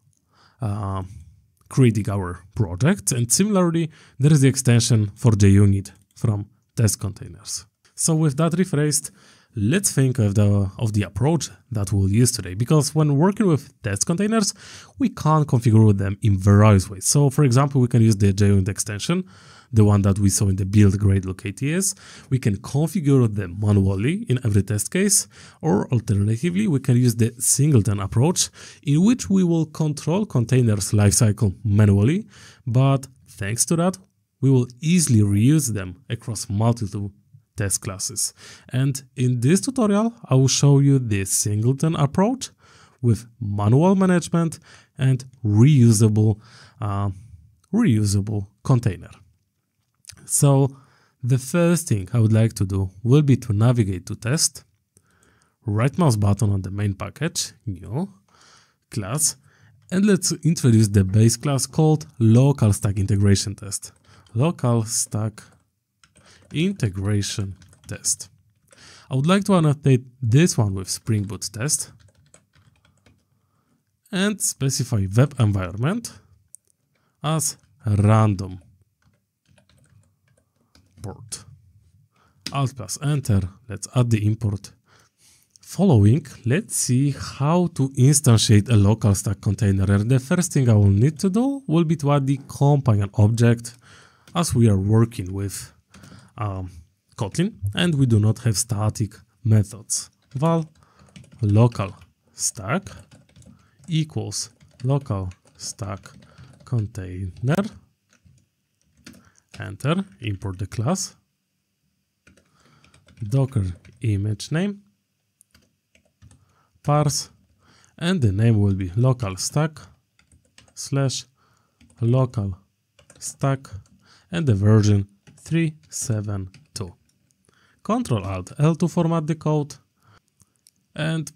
project. And similarly, there is the extension for JUnit from test containers. So with that rephrased, let's think of the approach that we'll use today, because when working with test containers, we can configure them in various ways. So for example, we can use the JUnit extension, the one that we saw in the build Gradle KTS. We can configure them manually in every test case, or alternatively, we can use the singleton approach, in which we will control containers lifecycle manually, but thanks to that, we will easily reuse them across multiple test classes. And in this tutorial, I will show you the singleton approach with manual management and reusable container. So the first thing I would like to do will be to navigate to test, right mouse button on the main package, new class, and let's introduce the base class called LocalStack integration test. LocalStack integration test. I would like to annotate this one with Spring Boot test and specify web environment as random port. Alt plus enter. Let's add the import. Following, let's see how to instantiate a LocalStack container. And the first thing I will need to do will be to add the companion object, as we are working with Kotlin and we do not have static methods. Val LocalStack equals LocalStack container. Enter, import the class, Docker image name, parse, and the name will be LocalStack / LocalStack and the version 3.7.2. Ctrl-Alt-L to format the code. And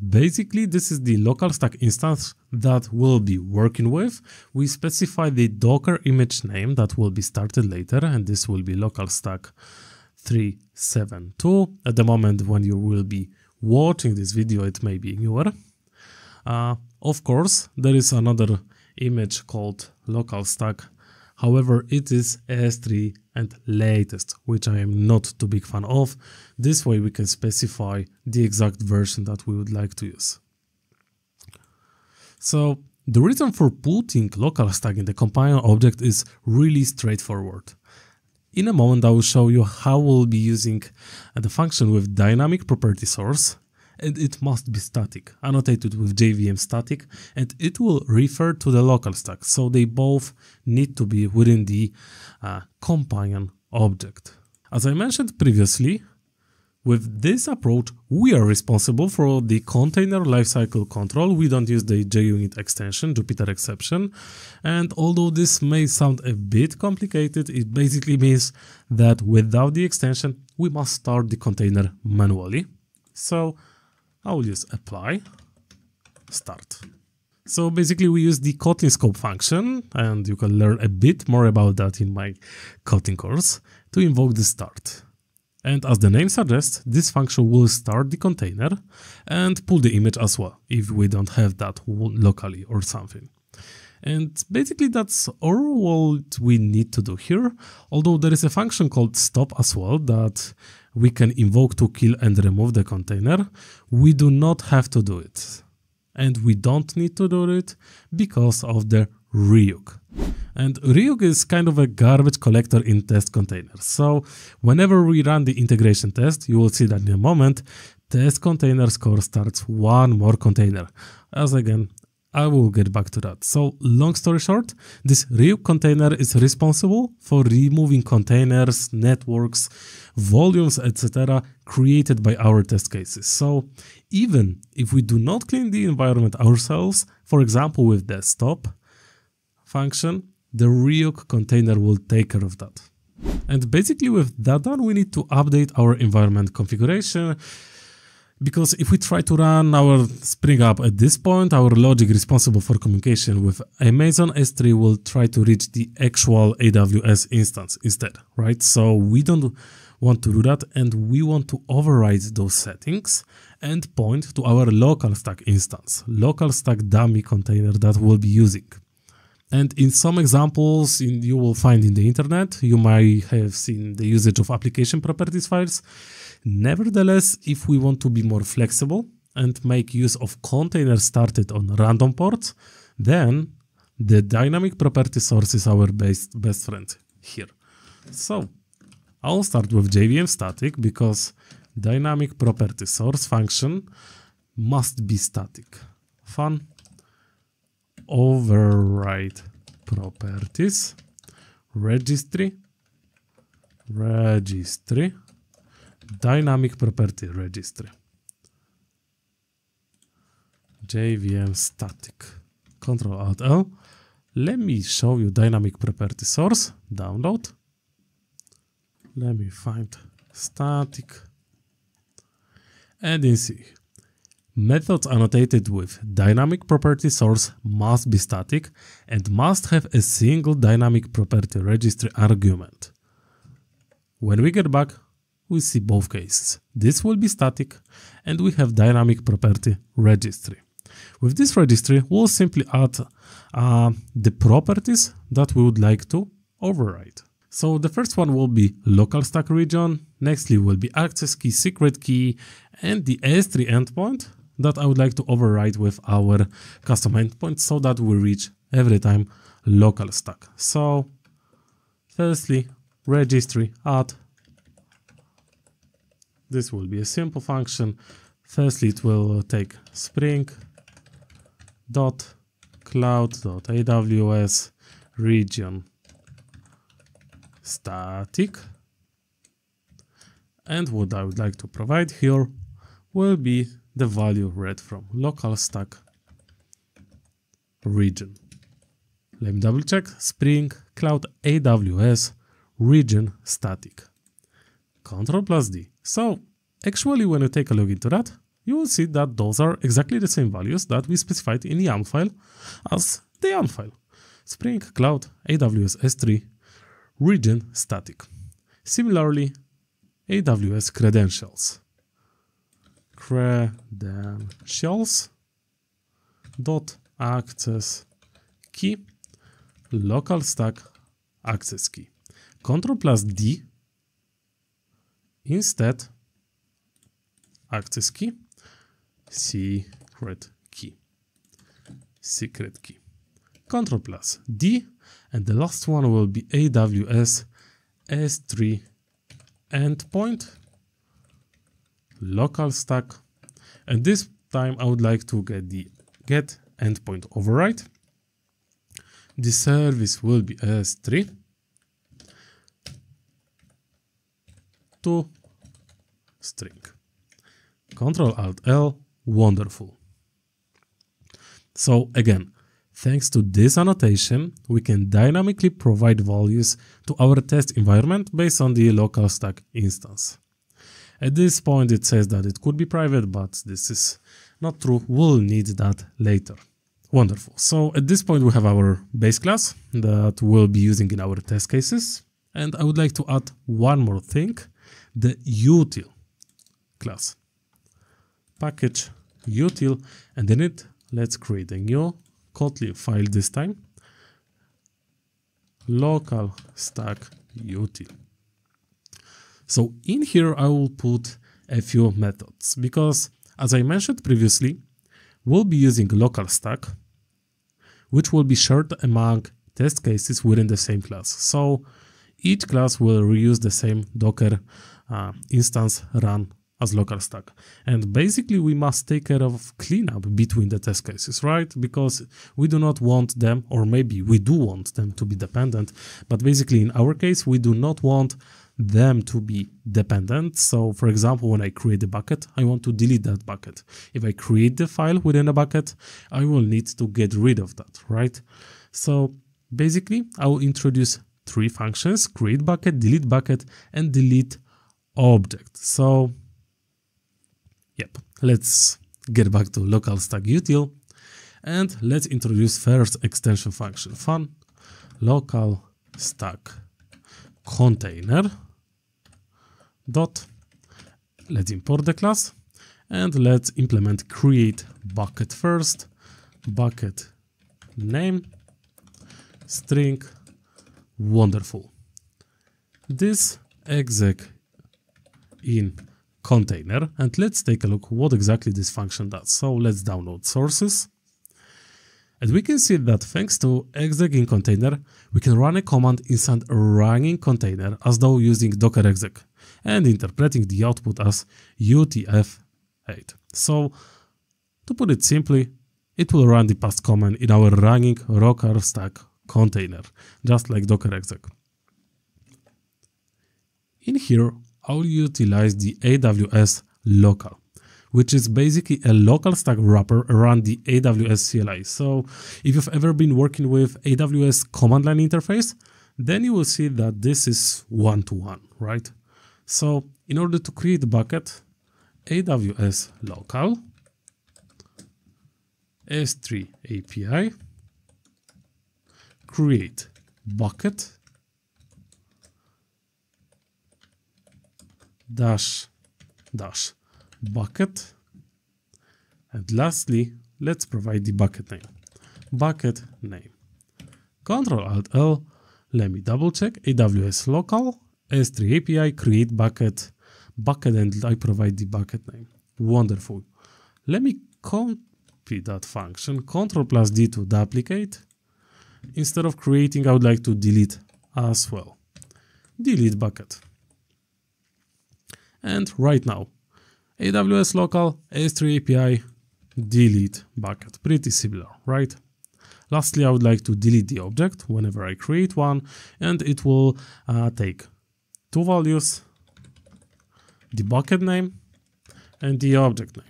basically, this is the LocalStack instance that we'll be working with. We specify the Docker image name that will be started later, and this will be LocalStack 3.7.2. At the moment when you will be watching this video, it may be newer. Of course, there is another image called LocalStack. However, it is S3 and latest, which I am not too big fan of. This way we can specify the exact version that we would like to use. So the reason for putting LocalStack in the companion object is really straightforward. In a moment I will show you how we'll be using the function with dynamic property source, and it must be static, annotated with JVM static, and it will refer to the LocalStack. So they both need to be within the companion object. As I mentioned previously, With this approach, we are responsible for the container lifecycle control. We don't use the JUnit extension, Jupyter exception. And although this may sound a bit complicated, it basically means that without the extension, we must start the container manually. So I will use apply, start. So basically we use the Kotlin scope function, and you can learn a bit more about that in my Kotlin course, to invoke the start. And as the name suggests, this function will start the container and pull the image as well, if we don't have that locally or something. And basically that's all what we need to do here, although there is a function called stop as well that we can invoke to kill and remove the container. We do not have to do it. And we don't need to do it because of the reuse. And reuse is kind of a garbage collector in test containers. So whenever we run the integration test, you will see that in a moment, test container score starts one more container. As again, I will get back to that. So long story short, this reuse container is responsible for removing containers, networks, volumes, etc. created by our test cases. So even if we do not clean the environment ourselves, for example with the stop function, the reuse container will take care of that. And basically with that done, we need to update our environment configuration, because if we try to run our Spring App at this point, our logic responsible for communication with Amazon S3 will try to reach the actual AWS instance instead, right? So we don't want to do that, and we want to override those settings and point to our LocalStack instance, LocalStack dummy container that we'll be using. And in some examples you will find in the internet, you might have seen the usage of application properties files. Nevertheless, if we want to be more flexible and make use of containers started on random ports, then the dynamic property source is our best friend here. So I'll start with JVM static, because dynamic property source function must be static. Fun. Override properties, registry, dynamic property registry, JVM static, Ctrl+Alt+L. Let me show you dynamic property source, download. Let me find static, and you see methods annotated with dynamic property source must be static and must have a single dynamic property registry argument. When we get back, we see both cases. This will be static, and we have dynamic property registry. With this registry, we'll simply add the properties that we would like to override. So the first one will be local stack region, nextly will be access key, secret key, and the S3 endpoint that I would like to override with our custom endpoint so that we reach every time local stack. So firstly, registry add. This will be a simple function. Firstly, it will take spring dot cloud dot AWS region static, and what I would like to provide here will be the value read from local stack region. Let me double check. Spring cloud AWS region static. Ctrl+D. So actually, when you take a look into that, you will see that those are exactly the same values that we specified in the YAML file as the YAML file. Spring cloud AWS S3 region static. Similarly, AWS credentials dot access key local stack access key. Ctrl+D instead access key secret key. Ctrl+D, and the last one will be AWS S3 endpoint local stack, and this time I would like to get the get endpoint override. The service will be S3 to string. Ctrl-Alt-L, wonderful. So again, thanks to this annotation, we can dynamically provide values to our test environment based on the LocalStack instance. At this point, it says that it could be private, but this is not true. We'll need that later. Wonderful. So at this point, we have our base class that we'll be using in our test cases. And I would like to add one more thing, the util class. Package util, and in it, let's create a new Kotlin file this time. LocalStack util. So in here, I will put a few methods because, as I mentioned previously, we'll be using LocalStack, which will be shared among test cases within the same class. So each class will reuse the same Docker instance run as LocalStack. And basically, we must take care of cleanup between the test cases, right? Because we do not want them, or maybe we do want them to be dependent, but basically in our case, we do not want them to be dependent. So for example, when I create a bucket, I want to delete that bucket. If I create the file within a bucket, I will need to get rid of that, right? So basically, I will introduce three functions: create bucket, and delete object. So yep, let's get back to LocalStack util, and let's introduce first extension function, fun LocalStack container dot. Let's import the class, and let's implement create bucket first, bucket name, string, wonderful. This exec in container, and let's take a look what exactly this function does. So let's download sources, and we can see that thanks to exec in container, we can run a command inside a running container as though using docker exec and interpreting the output as UTF-8. So to put it simply, it will run the past command in our running LocalStack container, just like docker exec. In here, I'll utilize the AWS local, which is basically a LocalStack wrapper around the AWS CLI. So if you've ever been working with AWS command line interface, then you will see that this is one-to-one, right? So in order to create a bucket, AWS local S3 API create bucket dash bucket, and lastly, let's provide the bucket name. Bucket name. Ctrl-Alt-L. Let me double check. AWS local S3 API create bucket, and I provide the bucket name. Wonderful. Let me copy that function. Ctrl+D to duplicate. Instead of creating, I would like to delete as well. Delete bucket. And right now, AWS local S3 API delete bucket. Pretty similar, right? Lastly, I would like to delete the object whenever I create one, and it will take two values, the bucket name and the object name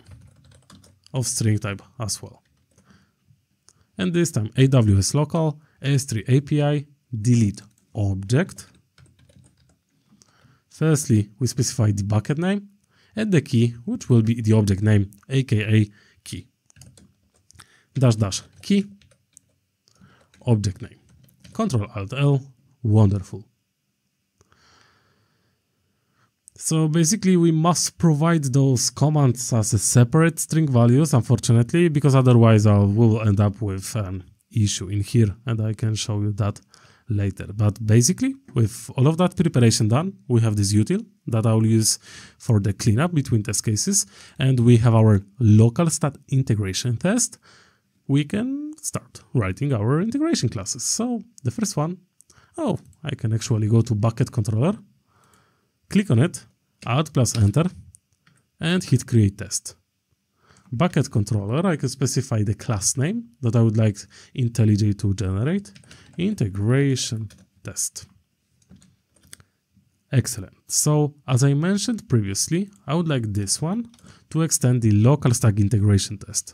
of string type as well. And this time, AWS local S3 API delete object. Firstly, we specify the bucket name and the key, which will be the object name, aka key. Dash key, object name. Ctrl-Alt-L, wonderful. So basically, we must provide those commands as a separate string values, unfortunately, because otherwise we will end up with an issue in here, and I can show you that later. But basically, with all of that preparation done, we have this util that I will use for the cleanup between test cases, and we have our LocalStack integration test. We can start writing our integration classes. So the first one, I can actually go to bucket controller, click on it, Alt+Enter, and hit create test. Bucket controller, I can specify the class name that I would like IntelliJ to generate, integration test. Excellent. So as I mentioned previously, I would like this one to extend the LocalStack integration test.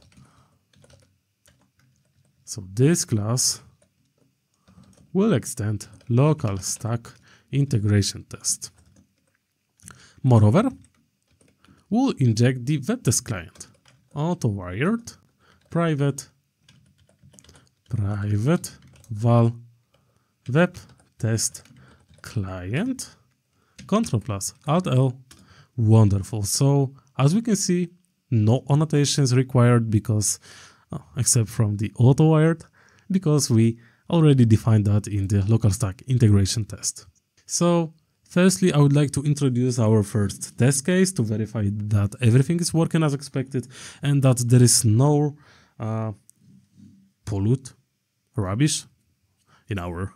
So this class will extend LocalStack integration test. Moreover, we'll inject the web test client. Auto-wired private val web test client, Ctrl plus Alt L. Wonderful. So as we can see, no annotations required because except from the auto-wired, because we already defined that in the LocalStack integration test. So firstly, I would like to introduce our first test case to verify that everything is working as expected and that there is no rubbish in our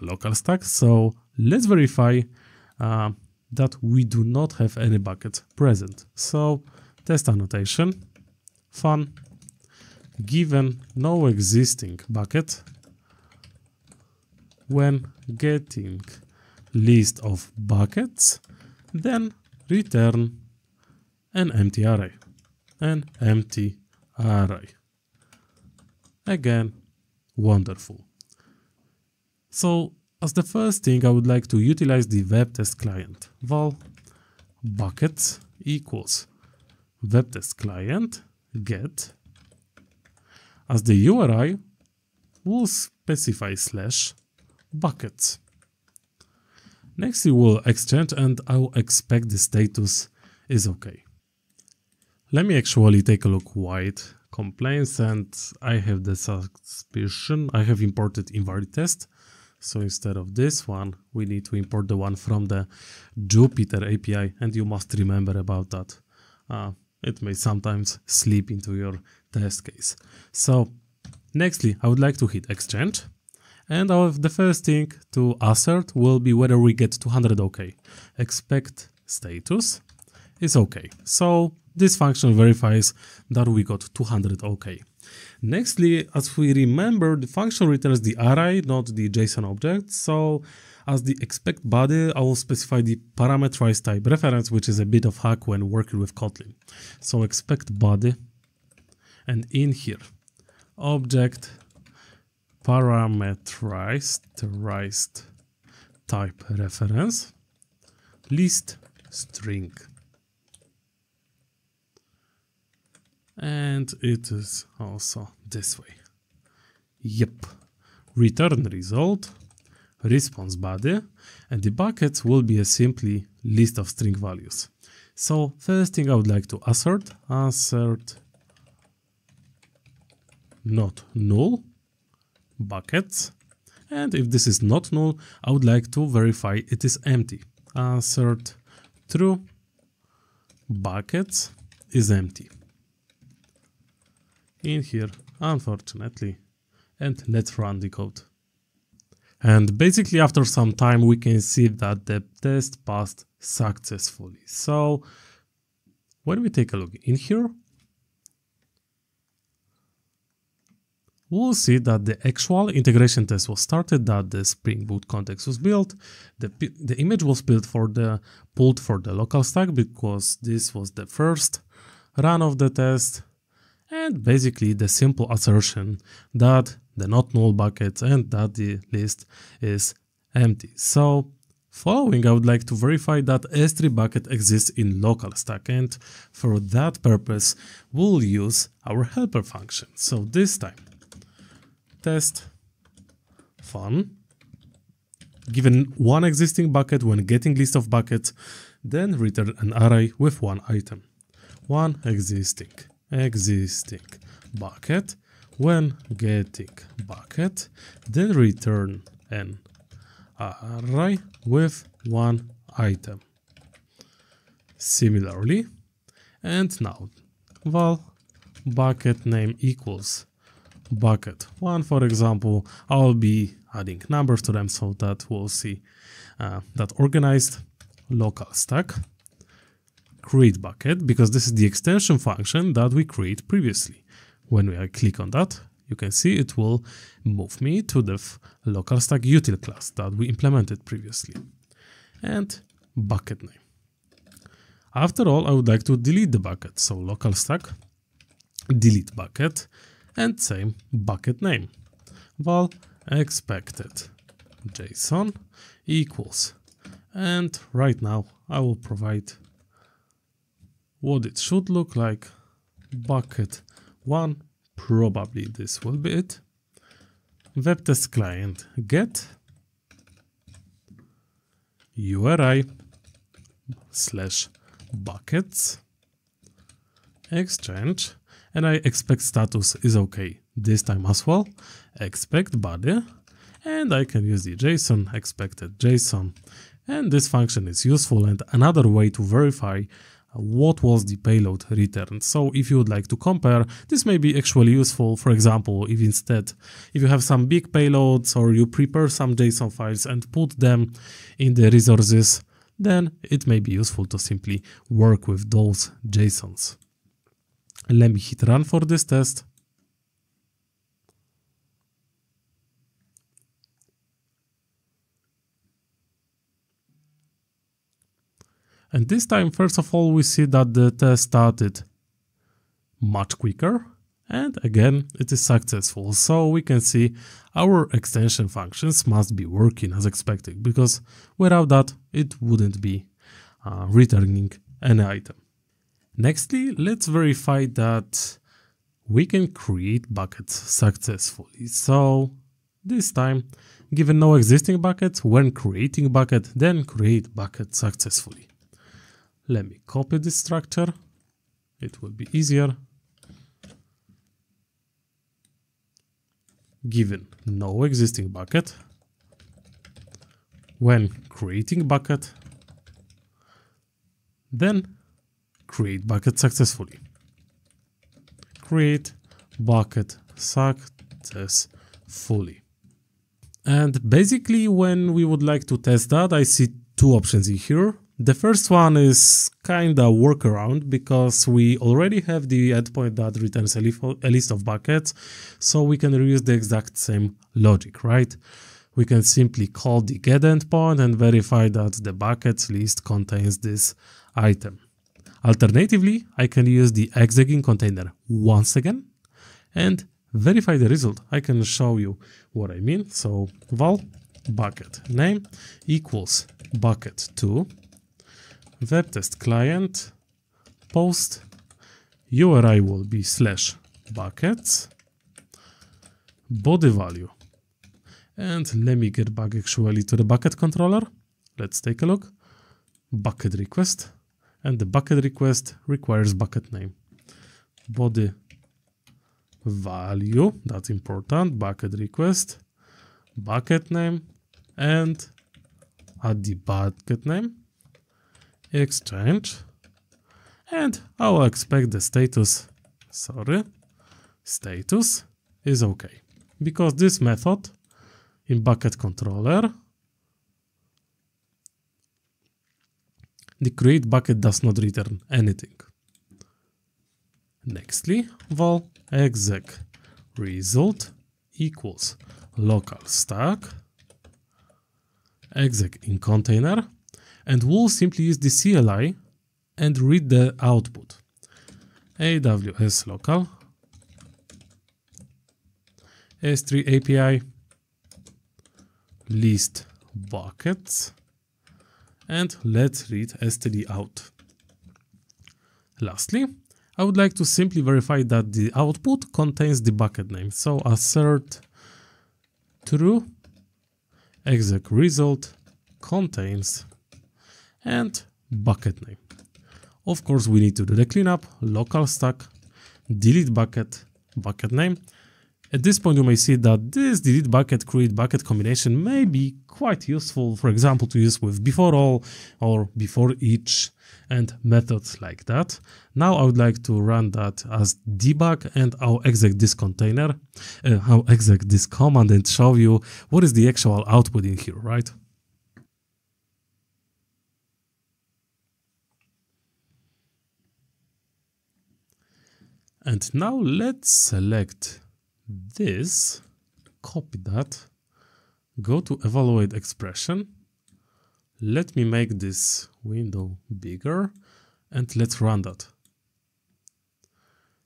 local stack. So let's verify that we do not have any bucket present. So test annotation, fun, given no existing bucket, when getting list of buckets, then return an empty array. Again, wonderful. So as the first thing, I would like to utilize the web test client. Val buckets equals web test client get. As the URI, we'll specify /buckets. Next, we will exchange and I will expect the status is okay. Let me actually take a look why it complains, and I have the suspicion I have imported invalid test. So instead of this one, we need to import the one from the Jupyter API, and you must remember about that. It may sometimes slip into your test case. So nextly, I would like to hit exchange. And the first thing to assert will be whether we get 200 OK. Expect status is OK. So this function verifies that we got 200 OK. Nextly, as we remember, the function returns the array, not the JSON object. So as the expect body, I will specify the parameterized type reference, which is a bit of hack when working with Kotlin. So expect body, and in here, object parameterized type reference list string, and it is also this way. Yep, return result, response body, and the buckets will be a simply list of string values. So first thing I would like to assert not null buckets, and if this is not null, I would like to verify it is empty. Assert true buckets is empty. In here, unfortunately, and let's run the code. And basically after some time we can see that the test passed successfully. So when we take a look in here, we'll see that the actual integration test was started, that the Spring Boot context was built, the image was pulled for the local stack because this was the first run of the test, and basically the simple assertion that the not null buckets and that the list is empty. So following, I would like to verify that S3 bucket exists in local stack, and for that purpose we'll use our helper function. So this time test fun, given one existing bucket when getting list of buckets, then return an array with one item. One existing bucket when getting bucket, then return an array with one item. Similarly, and now val bucket name equals bucket one, for example. I'll be adding numbers to them so that we'll see that organized local stack create bucket, because this is the extension function that we create previously. When I click on that, you can see it will move me to the local stack util class that we implemented previously. And bucket name. After all, I would like to delete the bucket, so LocalStack, delete bucket, and same bucket name. Val expected JSON equals, and right now I will provide what it should look like. Bucket 1, probably this will be it. Web test client get URI slash buckets exchange, and I expect status is okay this time as well. Expect body, and I can use the JSON expected JSON, and this function is useful and another way to verify what was the payload returned. So if you would like to compare, this may be actually useful. For example, if you have some big payloads or you prepare some JSON files and put them in the resources, then it may be useful to simply work with those JSONs. Let me hit run for this test. And this time, first of all, we see that the test started much quicker. And again, it is successful. So we can see our extension functions must be working as expected, because without that, it wouldn't be returning any item. Nextly, let's verify that we can create buckets successfully. So this time, given no existing bucket, when creating bucket, then create bucket successfully. Let me copy this structure. It will be easier. Given no existing bucket, when creating bucket, then create bucket successfully. Create bucket successfully. And basically, when we would like to test that, I see two options in here. The first one is kinda workaround, because we already have the endpoint that returns a list of buckets, so we can reuse the exact same logic, right? We can simply call the get endpoint and verify that the buckets list contains this item. Alternatively, I can use the exegging container once again and verify the result. I can show you what I mean. So val bucket name equals bucket2 web test client post URI will be slash buckets body value. And let me get back actually to the bucket controller. Let's take a look. Bucket request, and the bucket request requires bucket name. Body value, that's important. Bucket request, bucket name, and add the bucket name, exchange, and I will expect the status is okay, because this method in bucket controller, the create bucket does not return anything. Nextly, val exec result equals LocalStack exec in container, and we'll simply use the CLI and read the output. AWS local S3 API list buckets, and let's read std out. Lastly, I would like to simply verify that the output contains the bucket name. So assert true exec result contains and bucket name. Of course, we need to do the cleanup, LocalStack, delete bucket, bucket name. At this point, you may see that this delete bucket, create bucket combination may be quite useful, for example, to use with before all or before each and methods like that. Now I would like to run that as debug, and I'll exec this container, I'll exec this command and show you what is the actual output in here, right? And now let's select this, copy that, go to evaluate expression, Let me make this window bigger and let's run that.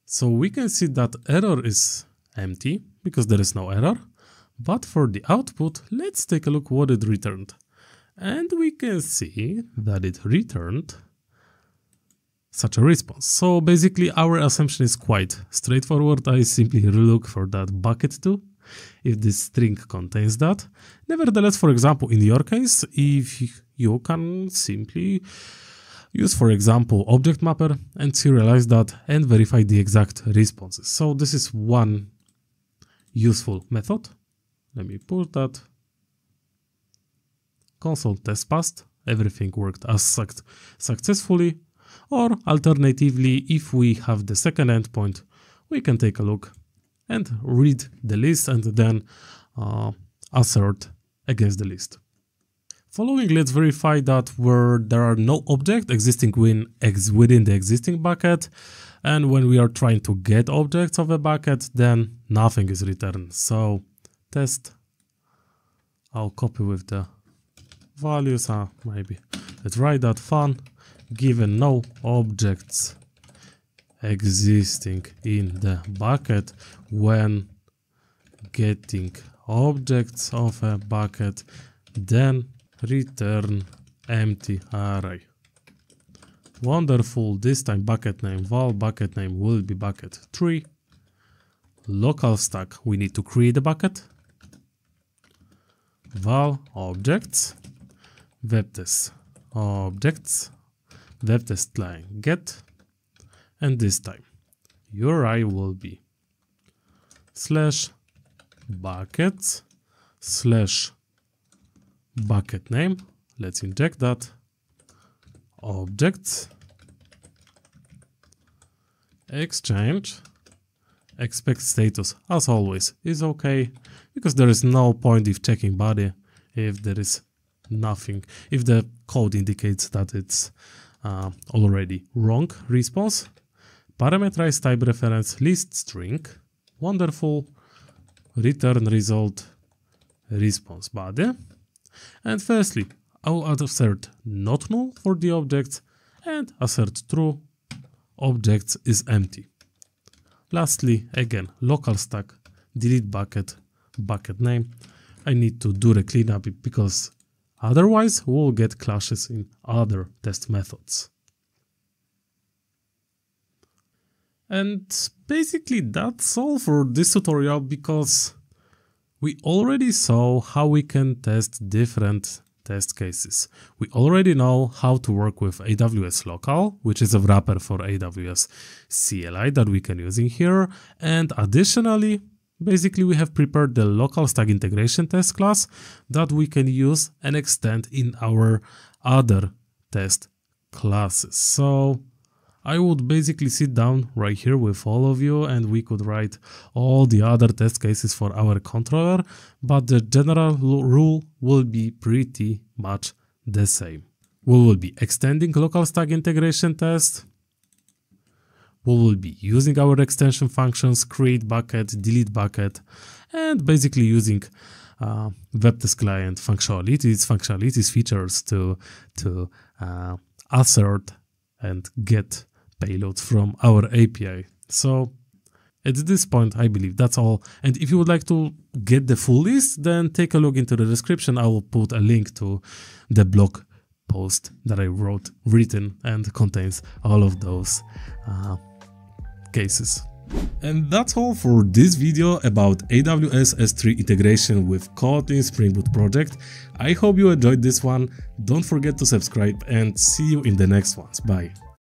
So we can see that error is empty because there is no error. But for the output, let's take a look what it returned. And we can see that it returned such a response. So basically our assumption is quite straightforward. I simply look for that bucket too, if this string contains that. Nevertheless, for example, in your case, if you can simply use, for example, object mapper and serialize that and verify the exact responses. So this is one useful method. Let me push that. Console test passed. Everything worked as successfully. Or alternatively, if we have the second endpoint, we can take a look and read the list and then assert against the list. Following, let's verify that where there are no objects existing within the existing bucket, and when we are trying to get objects of a bucket, then nothing is returned. So test, I'll copy with the values, maybe let's write that fun, given no objects existing in the bucket when getting objects of a bucket, then return empty array. Wonderful. This time bucket name val, bucket name will be bucket 3. Local stack, we need to create a bucket. Val objects, webtest objects, webtest line get, and this time URI will be /buckets/ bucket name. Let's inject that. Objects, exchange, expect status as always is okay, because there is no point if checking body if there is nothing, if the code indicates that it's already wrong response. Parameterize type reference list string. Wonderful. Return result response body. And firstly, I will assert not null for the objects and assert true. Objects is empty. Lastly, again, local stack, delete bucket, bucket name. I need to do the cleanup because otherwise we'll get clashes in other test methods. And basically that's all for this tutorial, because we already saw how we can test different test cases. We already know how to work with AWS Local, which is a wrapper for AWS CLI that we can use in here. And additionally, basically we have prepared the LocalStack integration test class that we can use and extend in our other test classes. So I would basically sit down right here with all of you and we could write all the other test cases for our controller, but the general rule will be pretty much the same. We will be extending LocalStack integration test. We will be using our extension functions, create bucket, delete bucket, and basically using webtest client functionalities, features to assert and get payloads from our API. So at this point, I believe that's all. And if you would like to get the full list, then take a look into the description. I will put a link to the blog post that I written and contains all of those cases. And that's all for this video about AWS S3 integration with Kotlin Spring Boot project. I hope you enjoyed this one. Don't forget to subscribe and see you in the next ones. Bye.